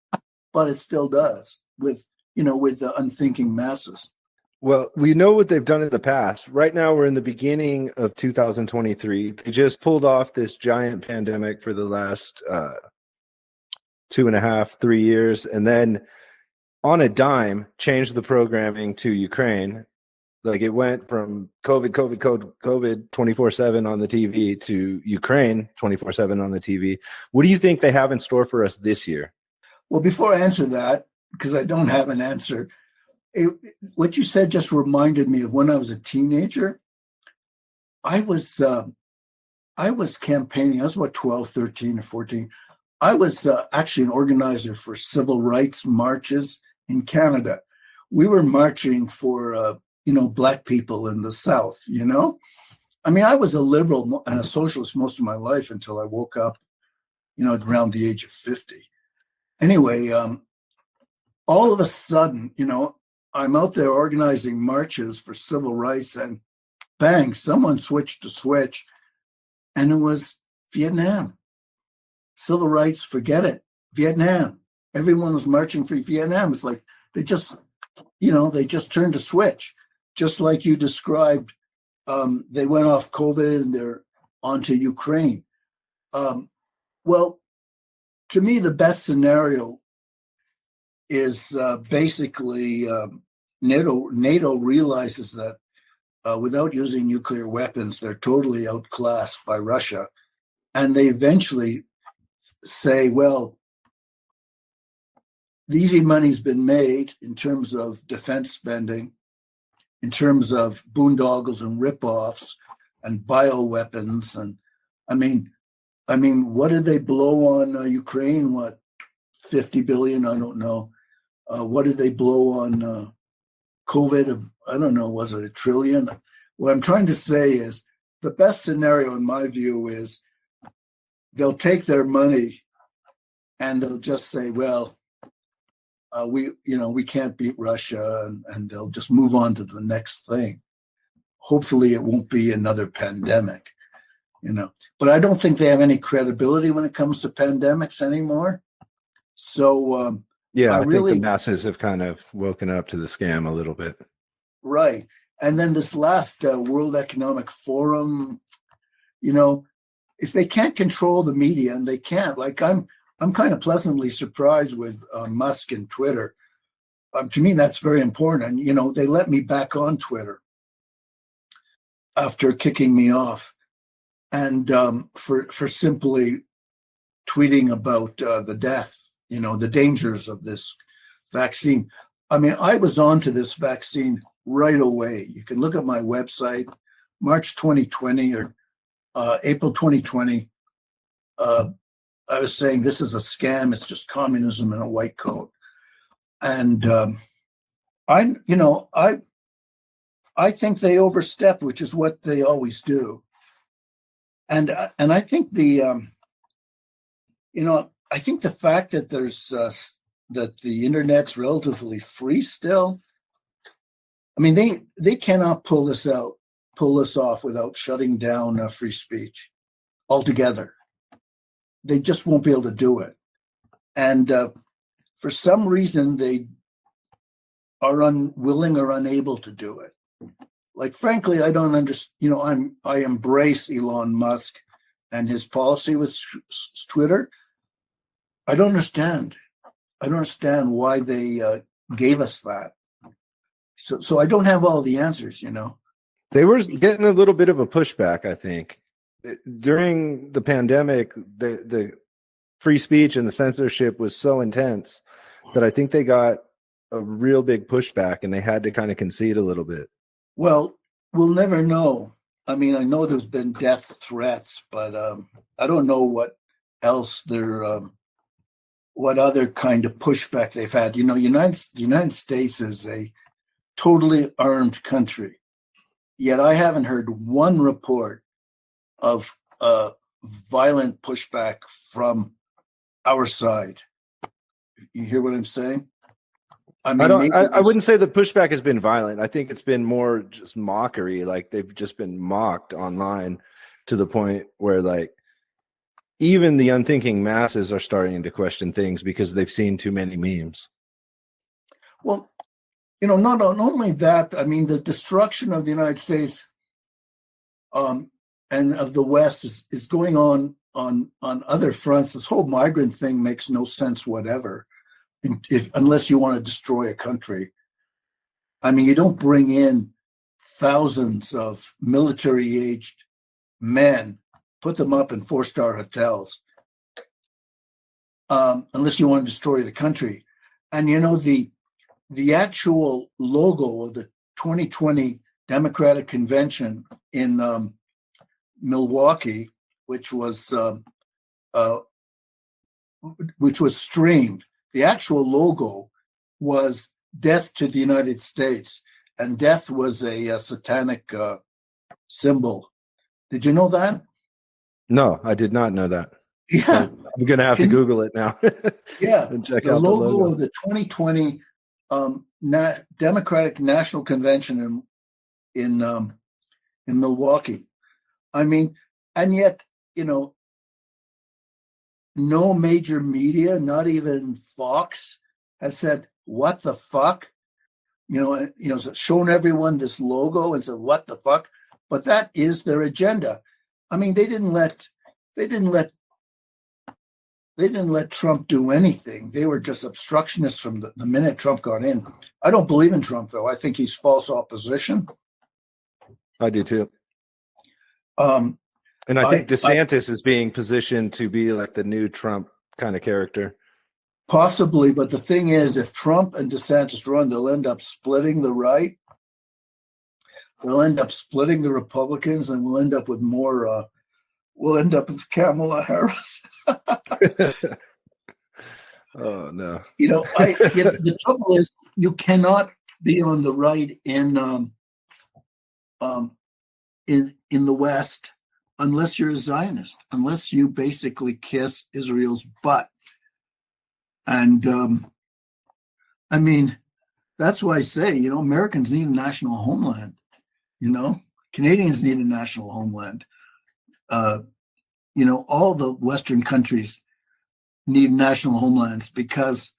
but it still does with the unthinking masses. Well, we know what they've done in the past. Right now, we're in the beginning of 2023. They just pulled off this giant pandemic for the last 2.5, 3 years, and then on a dime, changed the programming to Ukraine. Like, it went from COVID 24/7 on the TV to Ukraine 24/7 on the TV. What do you think they have in store for us this year? Well, before I answer that, because I don't have an answer, what you said just reminded me of when I was a teenager. I was campaigning. I was about 12, 13, or 14. I was actually an organizer for civil rights marches in Canada. We were marching for Black people in the South, I was a liberal and a socialist most of my life until I woke up, around the age of 50. Anyway, all of a sudden, I'm out there organizing marches for civil rights, and bang, someone switched the switch, and it was Vietnam. Civil rights, forget it. Vietnam. Everyone was marching for Vietnam. It's like they just turned a switch. Just like you described, they went off COVID and they're onto Ukraine. Well, to me, the best scenario is basically NATO realizes that without using nuclear weapons, they're totally outclassed by Russia. And they eventually say, well, the easy money's been made in terms of defense spending, in terms of boondoggles and ripoffs and bioweapons. And I mean, what did they blow on Ukraine? What, 50 billion? I don't know. What did they blow on COVID? I don't know. Was it $1 trillion? What I'm trying to say is the best scenario, in my view, is they'll take their money and they'll just say, well, we can't beat Russia, and they'll just move on to the next thing. Hopefully it won't be another pandemic, but I don't think they have any credibility when it comes to pandemics anymore. So I think the masses have kind of woken up to the scam a little bit. Right. And then this last World Economic Forum, if they can't control the media, and they can't, like I'm I'm kind of pleasantly surprised with Musk and Twitter. To me, that's very important. And, they let me back on Twitter after kicking me off, and for simply tweeting about the death, the dangers of this vaccine. I mean, I was onto this vaccine right away. You can look at my website, March 2020 or April 2020. I was saying this is a scam. It's just communism in a white coat. And I think they overstep, which is what they always do. And I think I think the fact that there's that the internet's relatively free still. I mean, they cannot pull this off without shutting down free speech altogether. They just won't be able to do it. And for some reason, they are unwilling or unable to do it. Like, frankly, I don't understand. I embrace Elon Musk and his policy with Twitter. I don't understand. I don't understand why they gave us that. So I don't have all the answers, They were getting a little bit of a pushback, I think. During the pandemic, the free speech and the censorship was so intense that I think they got a real big pushback, and they had to kind of concede a little bit. Well, we'll never know. I mean, I know there's been death threats, but I don't know what else what other kind of pushback they've had. The United States is a totally armed country, yet I haven't heard one report of violent pushback from our side. You hear what I'm saying? I mean, I wouldn't say the pushback has been violent. I think it's been more just mockery. Like, they've just been mocked online to the point where, like, even the unthinking masses are starting to question things because they've seen too many memes. Well, not only that, I mean, the destruction of the United States and of the West is going on other fronts. This whole migrant thing makes no sense whatever, unless you want to destroy a country. I mean, you don't bring in thousands of military-aged men, put them up in 4-star hotels, unless you want to destroy the country. And the actual logo of the 2020 Democratic Convention in Milwaukee, which was streamed, the actual logo was "Death to the United States," and death was a satanic symbol. Did you know that? No, I did not know that. Yeah, so I'm gonna have to Google it now. Yeah, and check the out logo the logo of the 2020 Democratic National Convention in Milwaukee. I mean, and yet, no major media, not even Fox, has said, "What the fuck?" Shown everyone this logo and said, "What the fuck?" But that is their agenda. I mean, they didn't let Trump do anything. They were just obstructionists from the minute Trump got in. I don't believe in Trump, though. I think he's false opposition. I do too. And I think DeSantis is being positioned to be like the new Trump kind of character. Possibly, but the thing is, if Trump and DeSantis run, they'll end up splitting the right. They'll end up splitting the Republicans, and we'll end up with more. We'll end up with Kamala Harris. Oh no! The trouble is, you cannot be on the right in the West unless you're a Zionist, unless you basically kiss Israel's butt. And I mean, that's why I say, Americans need a national homeland. Canadians need a national homeland. All the Western countries need national homelands because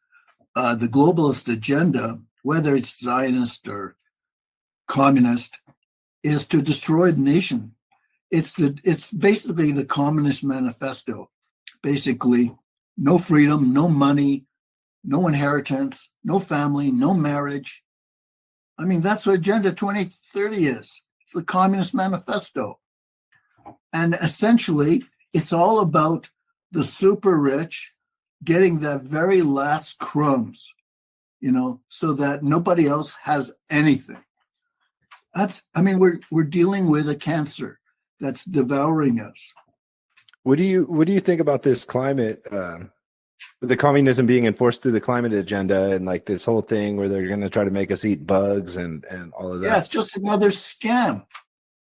the globalist agenda, whether it's Zionist or communist, is to destroy the nation. It's basically the Communist Manifesto. Basically, no freedom, no money, no inheritance, no family, no marriage. I mean, that's what Agenda 2030 is. It's the Communist Manifesto. And essentially, it's all about the super rich getting the very last crumbs, so that nobody else has anything. We're dealing with a cancer that's devouring us. What do you think about this climate, the communism being enforced through the climate agenda, and like this whole thing where they're going to try to make us eat bugs and all of that? Yeah, it's just another scam.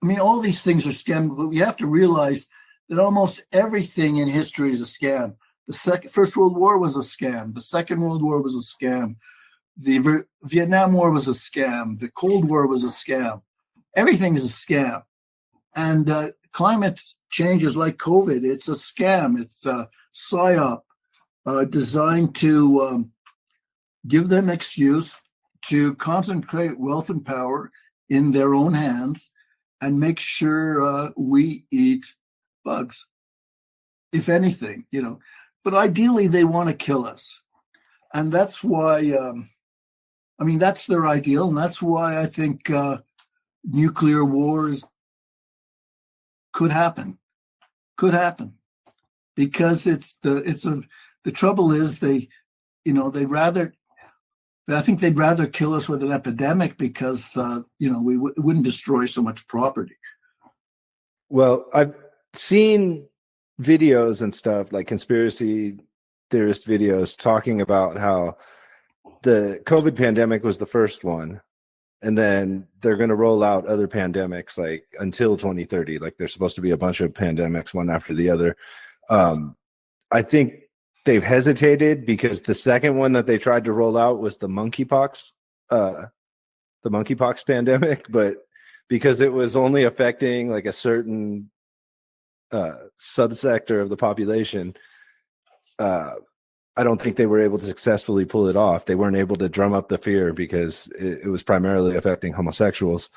I mean, all these things are scams, but we have to realize that almost everything in history is a scam. The First World War was a scam. The Second World War was a scam. The Vietnam War was a scam. The Cold War was a scam. Everything is a scam. And climate change is like COVID. It's a scam. It's a psyop designed to give them excuse to concentrate wealth and power in their own hands and make sure we eat bugs, if anything, But ideally, they want to kill us. And that's why, that's their ideal. And that's why I think nuclear wars could happen. Because the trouble is I think they'd rather kill us with an epidemic because, it wouldn't destroy so much property. Well, I've seen videos and stuff like conspiracy theorist videos talking about how the COVID pandemic was the first one, and then they're going to roll out other pandemics like until 2030. Like there's supposed to be a bunch of pandemics, one after the other. I think they've hesitated because the second one that they tried to roll out was the monkeypox pandemic, but because it was only affecting like a certain subsector of the population, I don't think they were able to successfully pull it off. They weren't able to drum up the fear because it was primarily affecting homosexuals,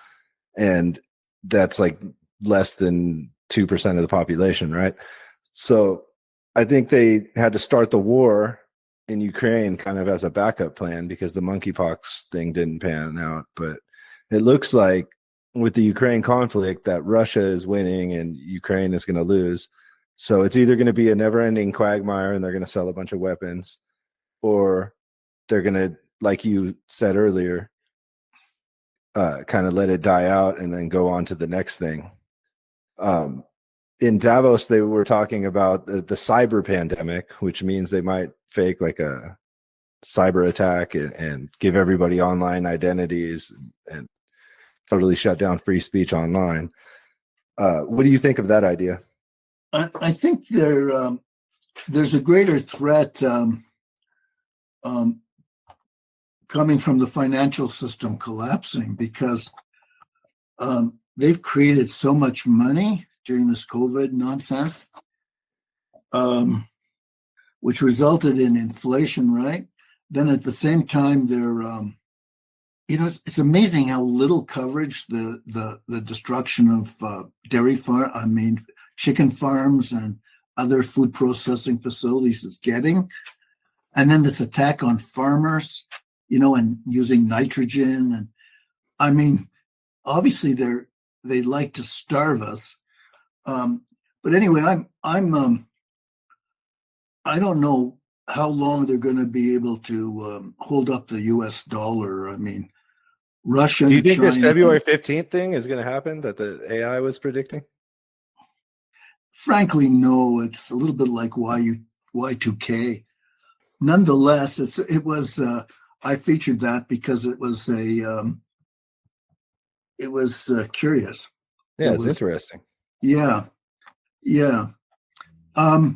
and that's like less than 2% of the population, right? So I think they had to start the war in Ukraine kind of as a backup plan because the monkeypox thing didn't pan out. But it looks like with the Ukraine conflict that Russia is winning and Ukraine is going to lose. So it's either going to be a never-ending quagmire and they're going to sell a bunch of weapons, or they're going to, like you said earlier, kind of let it die out and then go on to the next thing. In Davos, they were talking about the cyber pandemic, which means they might fake like a cyber attack and give everybody online identities and totally shut down free speech online. What do you think of that idea? I think there's a greater threat coming from the financial system collapsing because they've created so much money during this COVID nonsense, which resulted in inflation, right? Then at the same time, they're it's amazing how little coverage the destruction of chicken farms and other food processing facilities is getting. And then this attack on farmers, and using nitrogen. And obviously they like to starve us. But anyway, I don't know how long they're going to be able to hold up the US dollar. Russia. Do you think China, this February 15th thing is going to happen that the AI was predicting? Frankly, no. It's a little bit like Y2K. Nonetheless, it was. I featured that because it was curious. Yeah, it's interesting. Yeah. I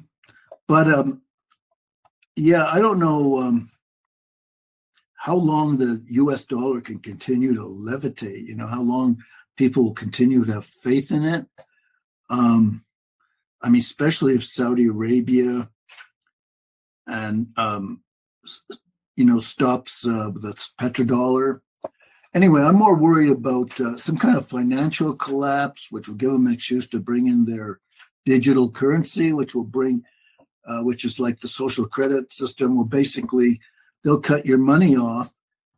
don't know how long the US dollar can continue to levitate, how long people will continue to have faith in it. Especially if Saudi Arabia and, stops the petrodollar. Anyway, I'm more worried about some kind of financial collapse, which will give them an excuse to bring in their digital currency, which will bring which is like the social credit system. Well, basically, they'll cut your money off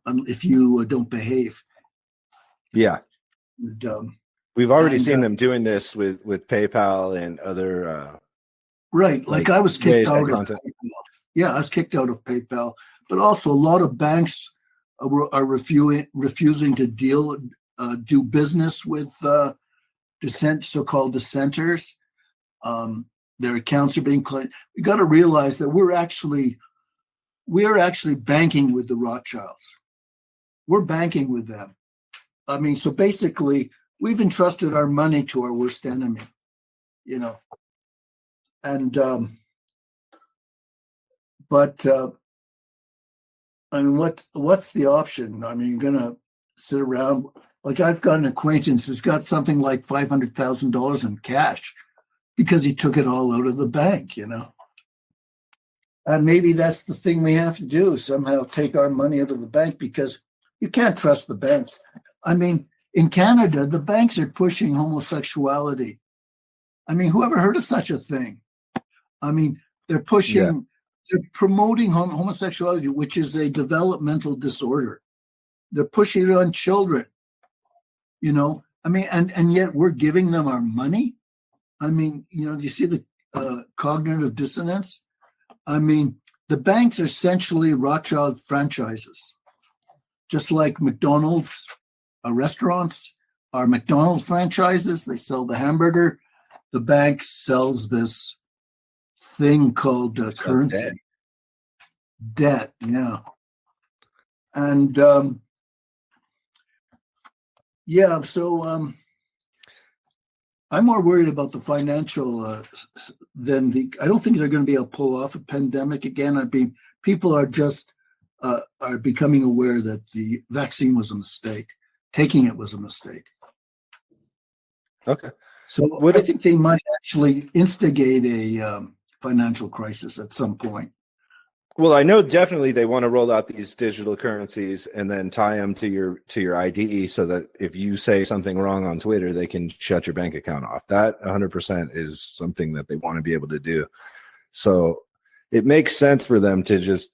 if you don't behave. Yeah. And, we've already seen them doing this with PayPal and other right. Like I was kicked out of content. PayPal. Yeah, I was kicked out of PayPal. But also a lot of banks are refusing to do business with so-called dissenters. Their accounts are being claimed. We got to realize that we're actually banking with the Rothschilds. We're banking with them. I mean, so basically, we've entrusted our money to our worst enemy, and but I mean, what's the option? I mean, you're gonna sit around. Like I've got an acquaintance who's got something like $500,000 in cash because he took it all out of the bank, And maybe that's the thing we have to do, somehow take our money out of the bank, because you can't trust the banks. I mean, in Canada, the banks are pushing homosexuality. I mean, whoever heard of such a thing? I mean, they're promoting homosexuality, which is a developmental disorder. They're pushing it on children, I mean, and yet we're giving them our money. I mean, do you see the cognitive dissonance? I mean, the banks are essentially Rothschild franchises, just like McDonald's restaurants are McDonald's franchises. They sell the hamburger. The bank sells this thing called currency. Debt, yeah. And so I'm more worried about the financial than I don't think they're going to be able to pull off a pandemic again. I mean, people are just are becoming aware that the vaccine was a mistake. Taking it was a mistake. Okay. So I think they might actually instigate a financial crisis at some point. Well, I know definitely they want to roll out these digital currencies and then tie them to your ID, so that if you say something wrong on Twitter, they can shut your bank account off. That 100% is something that they want to be able to do. So it makes sense for them to just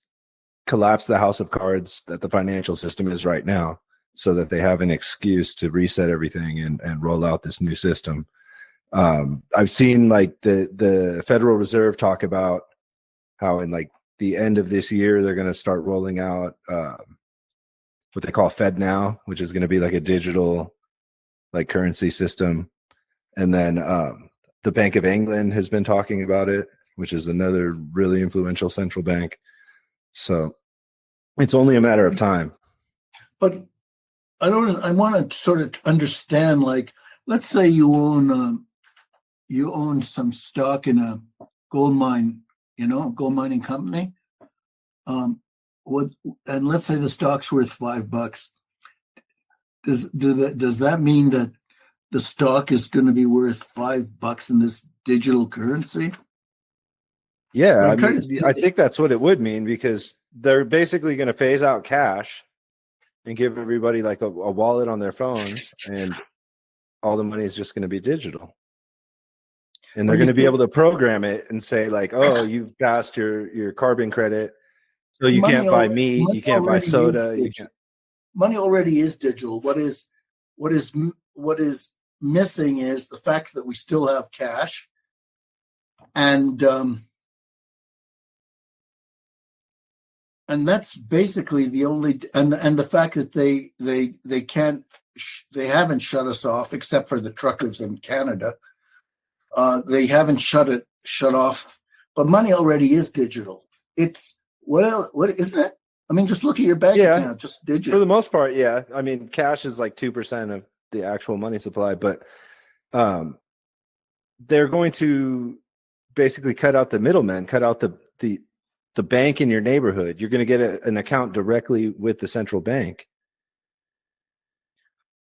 collapse the house of cards that the financial system is right now, so that they have an excuse to reset everything and roll out this new system. I've seen like the Federal Reserve talk about how in like the end of this year they're going to start rolling out what they call Fed Now, which is going to be like a digital like currency system. And then the Bank of England has been talking about it, which is another really influential central bank. So it's only a matter of time. But I want to sort of understand, like, let's say you own some stock in a gold mine, gold mining company. And let's say the stock's worth $5. Does that mean that the stock is going to be worth $5 in this digital currency? Yeah, I think that's what it would mean, because they're basically going to phase out cash and give everybody like a wallet on their phones, and all the money is just going to be digital. And they're going to be able to program it and say like, oh, you've passed your carbon credit, so you can't buy meat, you can't buy soda. Money already is digital. What is missing is the fact that we still have cash, and that's basically the only, and the fact that they haven't shut us off, except for the truckers in Canada. They haven't shut off, but money already is digital. It's what isn't it? I mean, just look at your bank account, just digits. For the most part, yeah. I mean, cash is like 2% of the actual money supply, but they're going to basically cut out the middlemen, cut out the bank in your neighborhood. You're going to get an account directly with the central bank.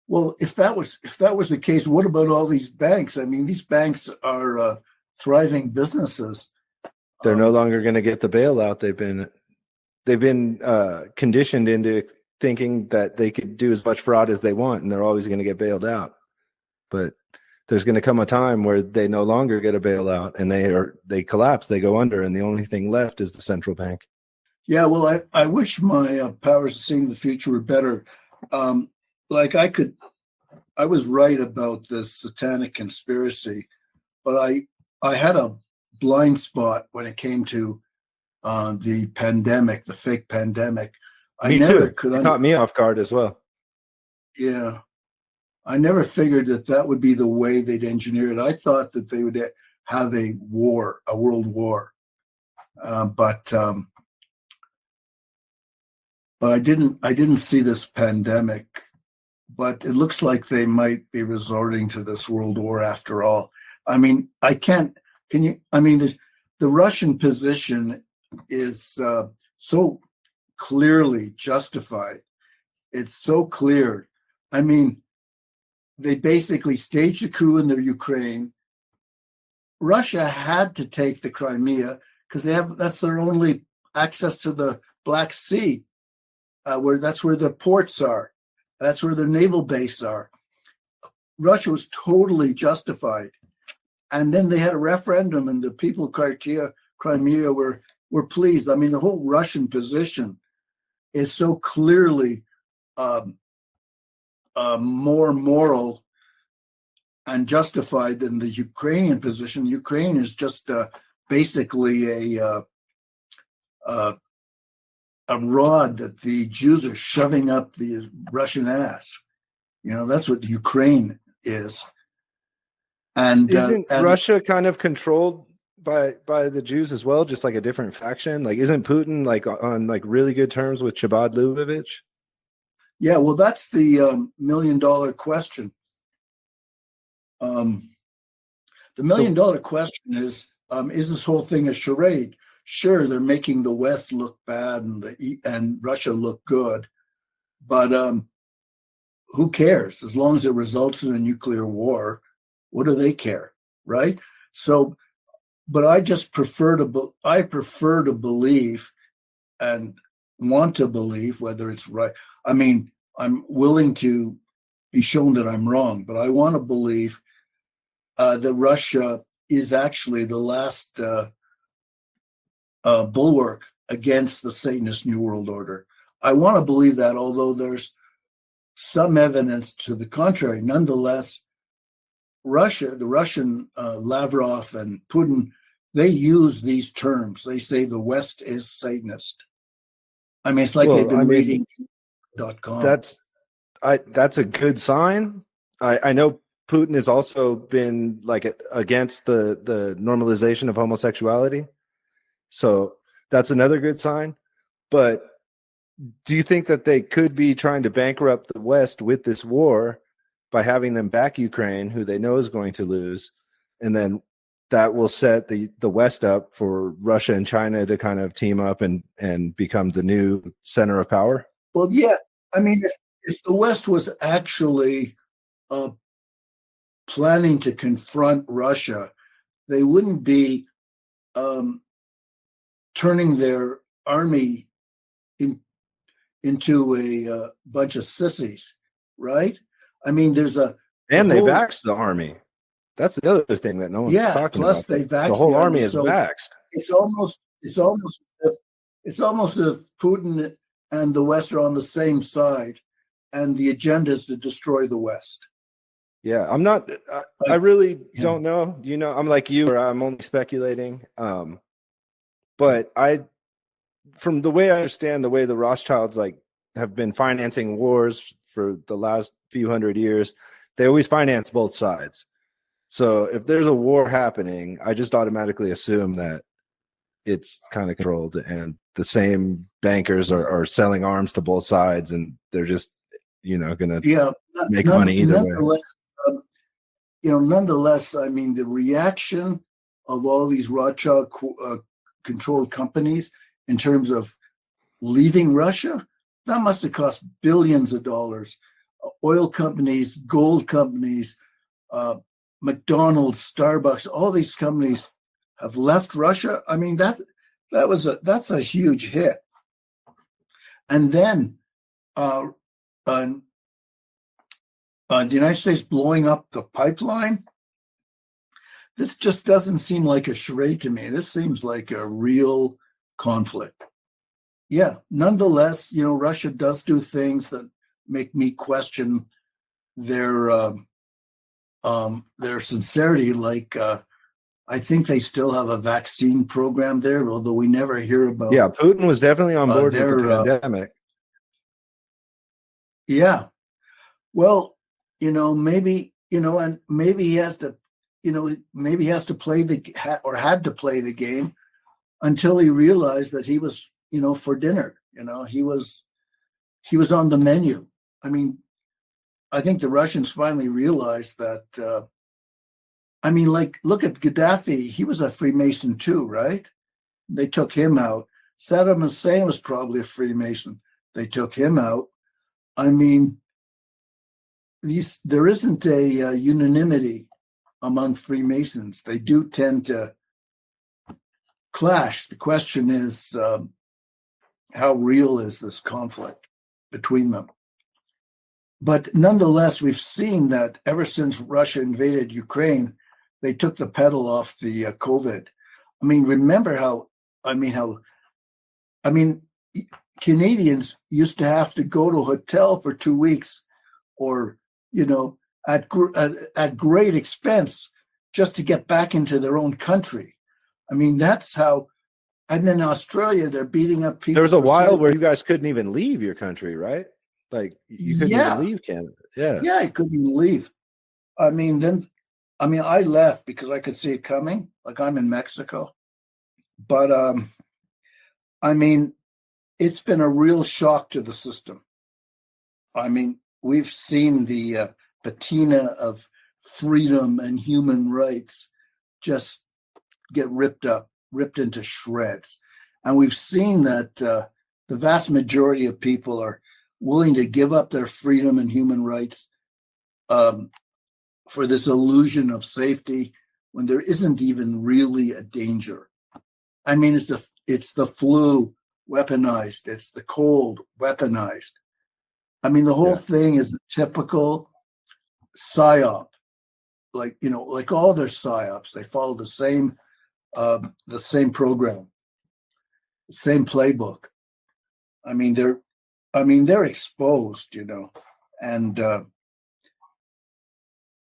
Well, if that was the case, what about all these banks? I mean, these banks are thriving businesses. They're no longer going to get the bailout. They've been conditioned into thinking that they could do as much fraud as they want, and they're always going to get bailed out. But there's going to come a time where they no longer get a bailout and they collapse, they go under, and the only thing left is the central bank. Yeah, well, I wish my powers of seeing the future were better. Like I was right about this satanic conspiracy, but I had a blind spot when it came to the pandemic, the fake pandemic. Me too. It caught me off guard as well. Yeah. I never figured that would be the way they'd engineer it. I thought that they would have a war, a world war. But I didn't see this pandemic. But it looks like they might be resorting to this world war after all. I mean, the Russian position is so clearly justified. It's so clear. I mean, they basically staged a coup in the Ukraine. Russia had to take the Crimea because that's their only access to the Black Sea, that's where the ports are. That's where their naval base are. Russia was totally justified. And then they had a referendum and the people of Crimea were pleased. I mean, the whole Russian position is so clearly more moral and justified than the Ukrainian position. Ukraine is just basically a rod that the Jews are shoving up the Russian ass. That's what Ukraine is. And isn't Russia kind of controlled by the Jews as well, just like a different faction? Like, isn't Putin like on like really good terms with Chabad Lubavitch? Yeah, well, that's the $1 million question. The $1 million question is this whole thing a charade? Sure, they're making the West look bad and Russia look good, but who cares? As long as it results in a nuclear war, what do they care, right? So, but I just prefer to believe and want to believe, whether it's right. I mean, I'm willing to be shown that I'm wrong, but I want to believe that Russia is actually the last bulwark against the Satanist New World Order. I want to believe that, although there's some evidence to the contrary. Nonetheless, the Russian Lavrov and Putin, they use these terms. They say the West is Satanist. I mean, it's like they've been reading .com. That's a good sign. I know Putin has also been like against the normalization of homosexuality. So that's another good sign. But do you think that they could be trying to bankrupt the West with this war by having them back Ukraine, who they know is going to lose, and then that will set the West up for Russia and China to kind of team up and become the new center of power? Well, yeah. I mean, if the West was actually planning to confront Russia, they wouldn't be turning their army into a bunch of sissies, right? I mean, they've axed the army. That's the other thing that no one's talking plus about. They've axed the whole army is vaxxed. It's almost as if Putin and the West are on the same side, and the agenda is to destroy the West. Yeah, I'm not. I really don't know. I'm like you, or I'm only speculating. But from the way I understand, the way the Rothschilds have been financing wars for the last few hundred years, they always finance both sides. So if there's a war happening, I just automatically assume that it's kind of controlled, and the same bankers are selling arms to both sides, and they're just going to make money either way. Nonetheless, I mean, the reaction of all these Rothschild controlled companies in terms of leaving Russia, that must have cost billions of dollars. Oil companies, gold companies, McDonald's, Starbucks, all these companies have left Russia. I mean, that's a huge hit. And then the United States blowing up the pipeline, this just doesn't seem like a charade to me. This seems like a real conflict. Yeah, nonetheless, Russia does do things that make me question their sincerity. Like, I think they still have a vaccine program there, although we never hear about. Yeah, Putin was definitely on board with the pandemic. Yeah, well, maybe and maybe he has to, maybe he has to play or had to play the game until he realized that he was, for dinner. He was on the menu. I mean, I think the Russians finally realized that. Look at Gaddafi. He was a Freemason too, right? They took him out. Saddam Hussein was probably a Freemason. They took him out. I mean, there isn't a unanimity among Freemasons. They do tend to clash. The question is, how real is this conflict between them? But nonetheless, we've seen that ever since Russia invaded Ukraine, they took the pedal off the COVID. I mean, remember how Canadians used to have to go to a hotel for 2 weeks, or at great expense, just to get back into their own country. I mean, that's how. And then in Australia, they're beating up people. There was a while where you guys couldn't even leave your country, right? Like you couldn't even leave Canada. Yeah, I couldn't even leave. I left because I could see it coming. Like, I'm in Mexico, but it's been a real shock to the system. I mean, we've seen the patina of freedom and human rights just get ripped into shreds. And we've seen that the vast majority of people are willing to give up their freedom and human rights for this illusion of safety when there isn't even really a danger. I mean, it's the flu weaponized. It's the cold weaponized. I mean, the whole thing is a typical psyop. Like all their psyops, they follow the same program, the same playbook. I mean, they're exposed,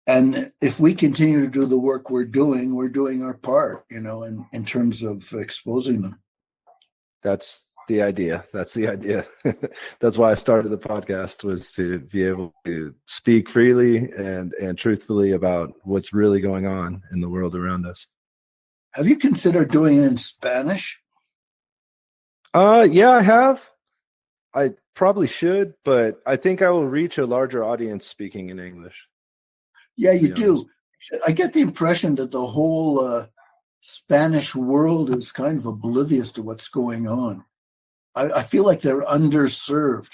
and if we continue to do the work we're doing our part, in terms of exposing them. That's the idea. That's why I started the podcast, was to be able to speak freely and truthfully about what's really going on in the world around us. Have you considered doing it in Spanish? Yeah, I have. I probably should, but I think I will reach a larger audience speaking in English. Yeah, you do. I get the impression that the whole Spanish world is kind of oblivious to what's going on. I feel like they're underserved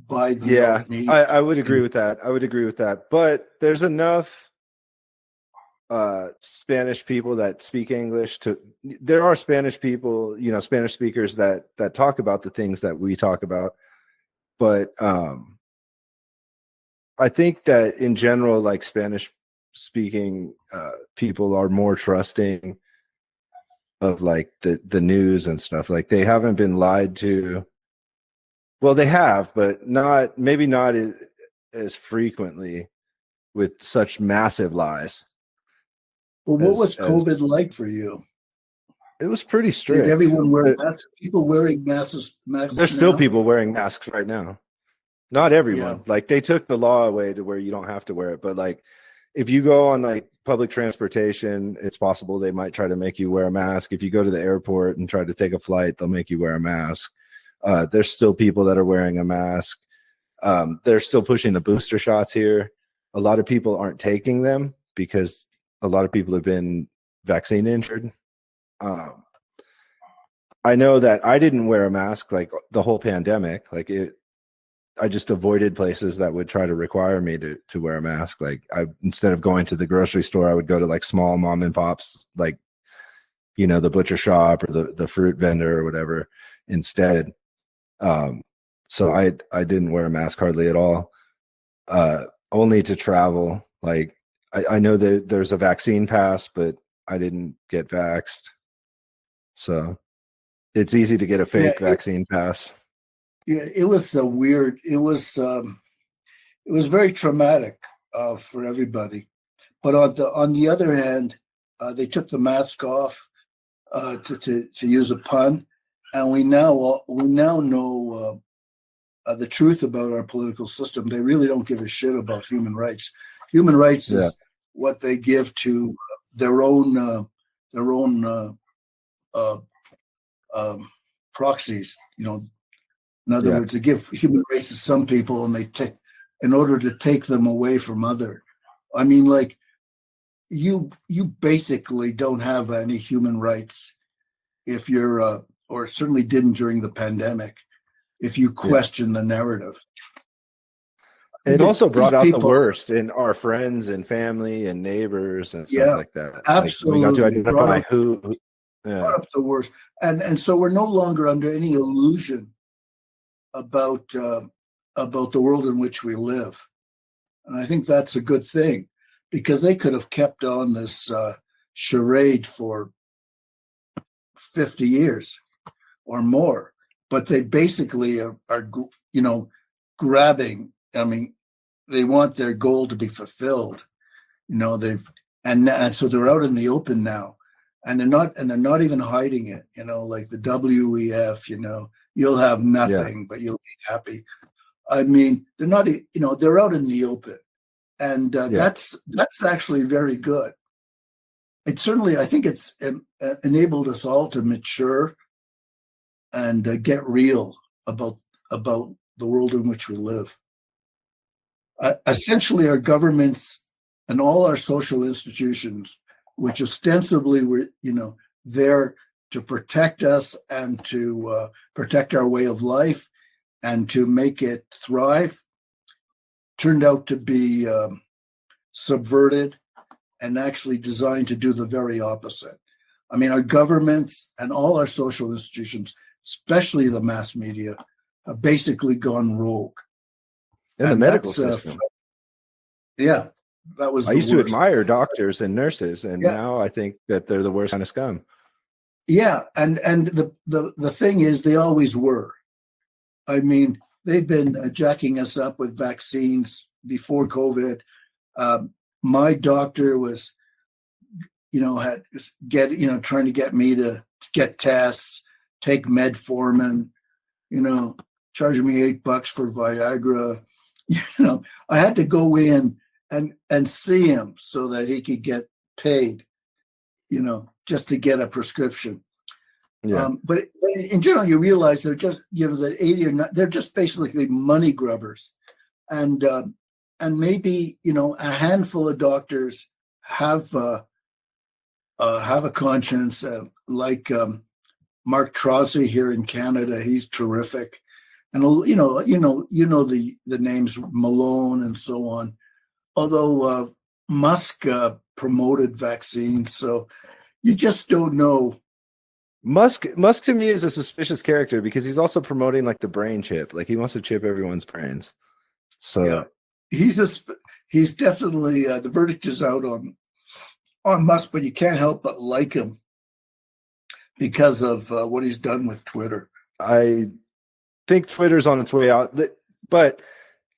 by the. Yeah, I would agree with that. But there's enough Spanish people that speak English there are Spanish people, Spanish speakers that talk about the things that we talk about. But I think that in general, like, Spanish speaking people are more trusting of like the news and stuff. Like, they haven't been lied to. Well, they have, but maybe not as frequently with such massive lies. Well, what was COVID like for you? It was pretty strict. Did everyone wear masks? People wearing masks There's still people wearing masks right now. Not everyone. Yeah. Like, they took the law away to where you don't have to wear it. But like, if you go on like public transportation, it's possible they might try to make you wear a mask. If you go to the airport and try to take a flight, they'll make you wear a mask. There's still people that are wearing a mask. They're still pushing the booster shots here. A lot of people aren't taking them because a lot of people have been vaccine injured. I know that I didn't wear a mask like the whole pandemic. I just avoided places that would try to require me to wear a mask. Like, instead of going to the grocery store, I would go to like small mom and pops, like, the butcher shop or the fruit vendor or whatever instead. So I didn't wear a mask hardly at all, only to travel. Like, I know that there's a vaccine pass, but I didn't get vaxxed. So it's easy to get a fake vaccine pass. Yeah, it was a weird. It was very traumatic for everybody. But on the other hand, they took the mask off to use a pun, and we now know the truth about our political system. They really don't give a shit about human rights. Human rights is what they give to their own proxies. You know, in other words, they give human rights to some people, and they take in order to take them away from other. I mean, like you basically don't have any human rights if you're, or certainly didn't during the pandemic, if you question the narrative. It also brought out the worst in our friends and family and neighbors and stuff like that. Absolutely. Like we got to identify who brought up the worst. And so we're no longer under any illusion about the world in which we live. And I think that's a good thing, because they could have kept on this charade for 50 years or more, but they basically are grabbing. I mean, they want their goal to be fulfilled. You know, and so they're out in the open now, and they're not even hiding it. You know, like the WEF. You know, you'll have nothing, but you'll be happy. I mean, they're not. You know, they're out in the open, and that's actually very good. It certainly, I think, it's enabled us all to mature and get real about the world in which we live. Essentially, our governments and all our social institutions, which ostensibly were, there to protect us and to protect our way of life and to make it thrive, turned out to be subverted and actually designed to do the very opposite. I mean, our governments and all our social institutions, especially the mass media, have basically gone rogue. And the medical system. That was. I used to admire doctors and nurses, and now I think that they're the worst kind of scum. Yeah, and the thing is, they always were. I mean, they've been jacking us up with vaccines before COVID. My doctor was, trying to get me to get tests, take metformin, charging me $8 for Viagra. I had to go in and see him so that he could get paid, just to get a prescription. Yeah. But in general, you realize they're just, the 80 or not, they're just basically money grubbers. And maybe, a handful of doctors have a conscience, like Mark Trossi here in Canada. He's terrific. And the names Malone and so on. Although Musk promoted vaccines, so you just don't know. Musk to me is a suspicious character because he's also promoting like the brain chip. Like he wants to chip everyone's brains. So he's definitely the verdict is out on Musk, but you can't help but like him because of what he's done with Twitter. I think Twitter's on its way out, but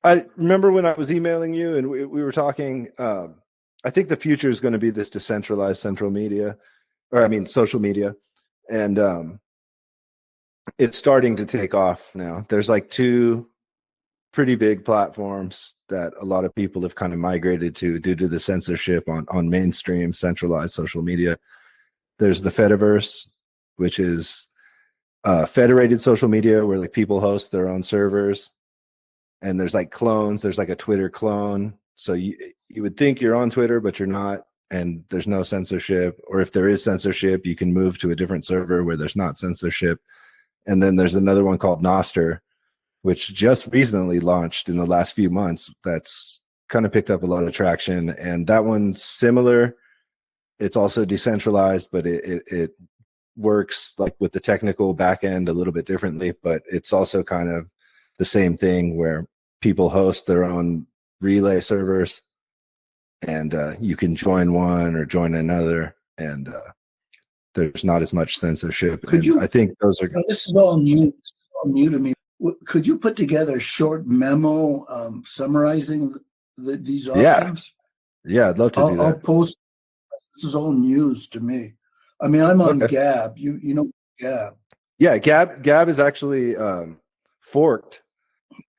I remember when I was emailing you and we were talking. I think the future is going to be this decentralized social media, and it's starting to take off now. There's like two pretty big platforms that a lot of people have kind of migrated to due to the censorship on mainstream centralized social media. There's the Fediverse, which is federated social media where like people host their own servers, and there's like clones. There's like a Twitter clone, so you would think you're on Twitter, but you're not, and there's no censorship. Or if there is censorship, you can move to a different server where there's not censorship. And then there's another one called Nostr, which just recently launched in the last few months. That's kind of picked up a lot of traction, and that one's similar. It's also decentralized, but it works like with the technical back end a little bit differently, but it's also kind of the same thing where people host their own relay servers and you can join one or join another, and there's not as much censorship. Could And you? I think those are This is all new. This is all new to me. Could you put together a short memo summarizing these yeah, options? yeah, I'd love to do I'll that. post. This is all news to me. I mean, I'm on Okay. Gab. You know Gab. Yeah, Gab is actually forked.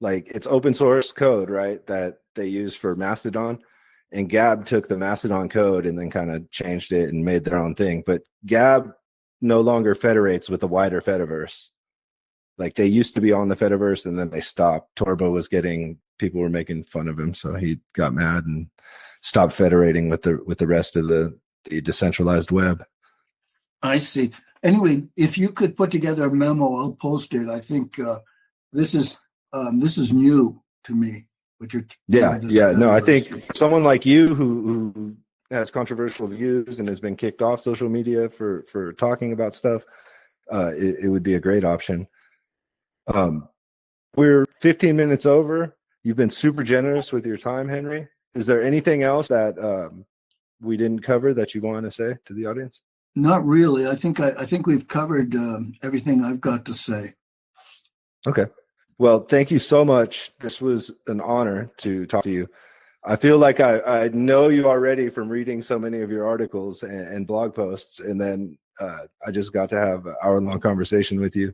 Like, it's open source code, right, that they use for Mastodon, and Gab took the Mastodon code and then kind of changed it and made their own thing. But Gab no longer federates with the wider Fediverse. Like, they used to be on the Fediverse and then they stopped. People were making fun of him, so he got mad and stopped federating with the rest of the decentralized web. I see. Anyway, if you could put together a memo, I'll post it. I think this is new to me. What you're Yeah, this yeah. No, I think Fediverse. for someone like you who has controversial views and has been kicked off social media for talking about stuff, it would be a great option. We're 15 minutes over. You've been super generous with your time, Henry. Is there anything else that we didn't cover that you want to say to the audience? Not really. I think we've covered everything I've got to say. Okay. Well, thank you so much. This was an honor to talk to you. I feel like I know you already from reading so many of your articles and blog posts, and then I just got to have an hour-long conversation with you.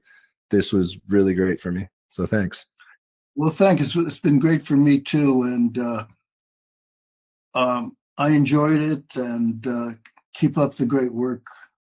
This was really great for me. So thanks. Well, thanks. It's been great for me too, and I enjoyed it. And keep up the great work.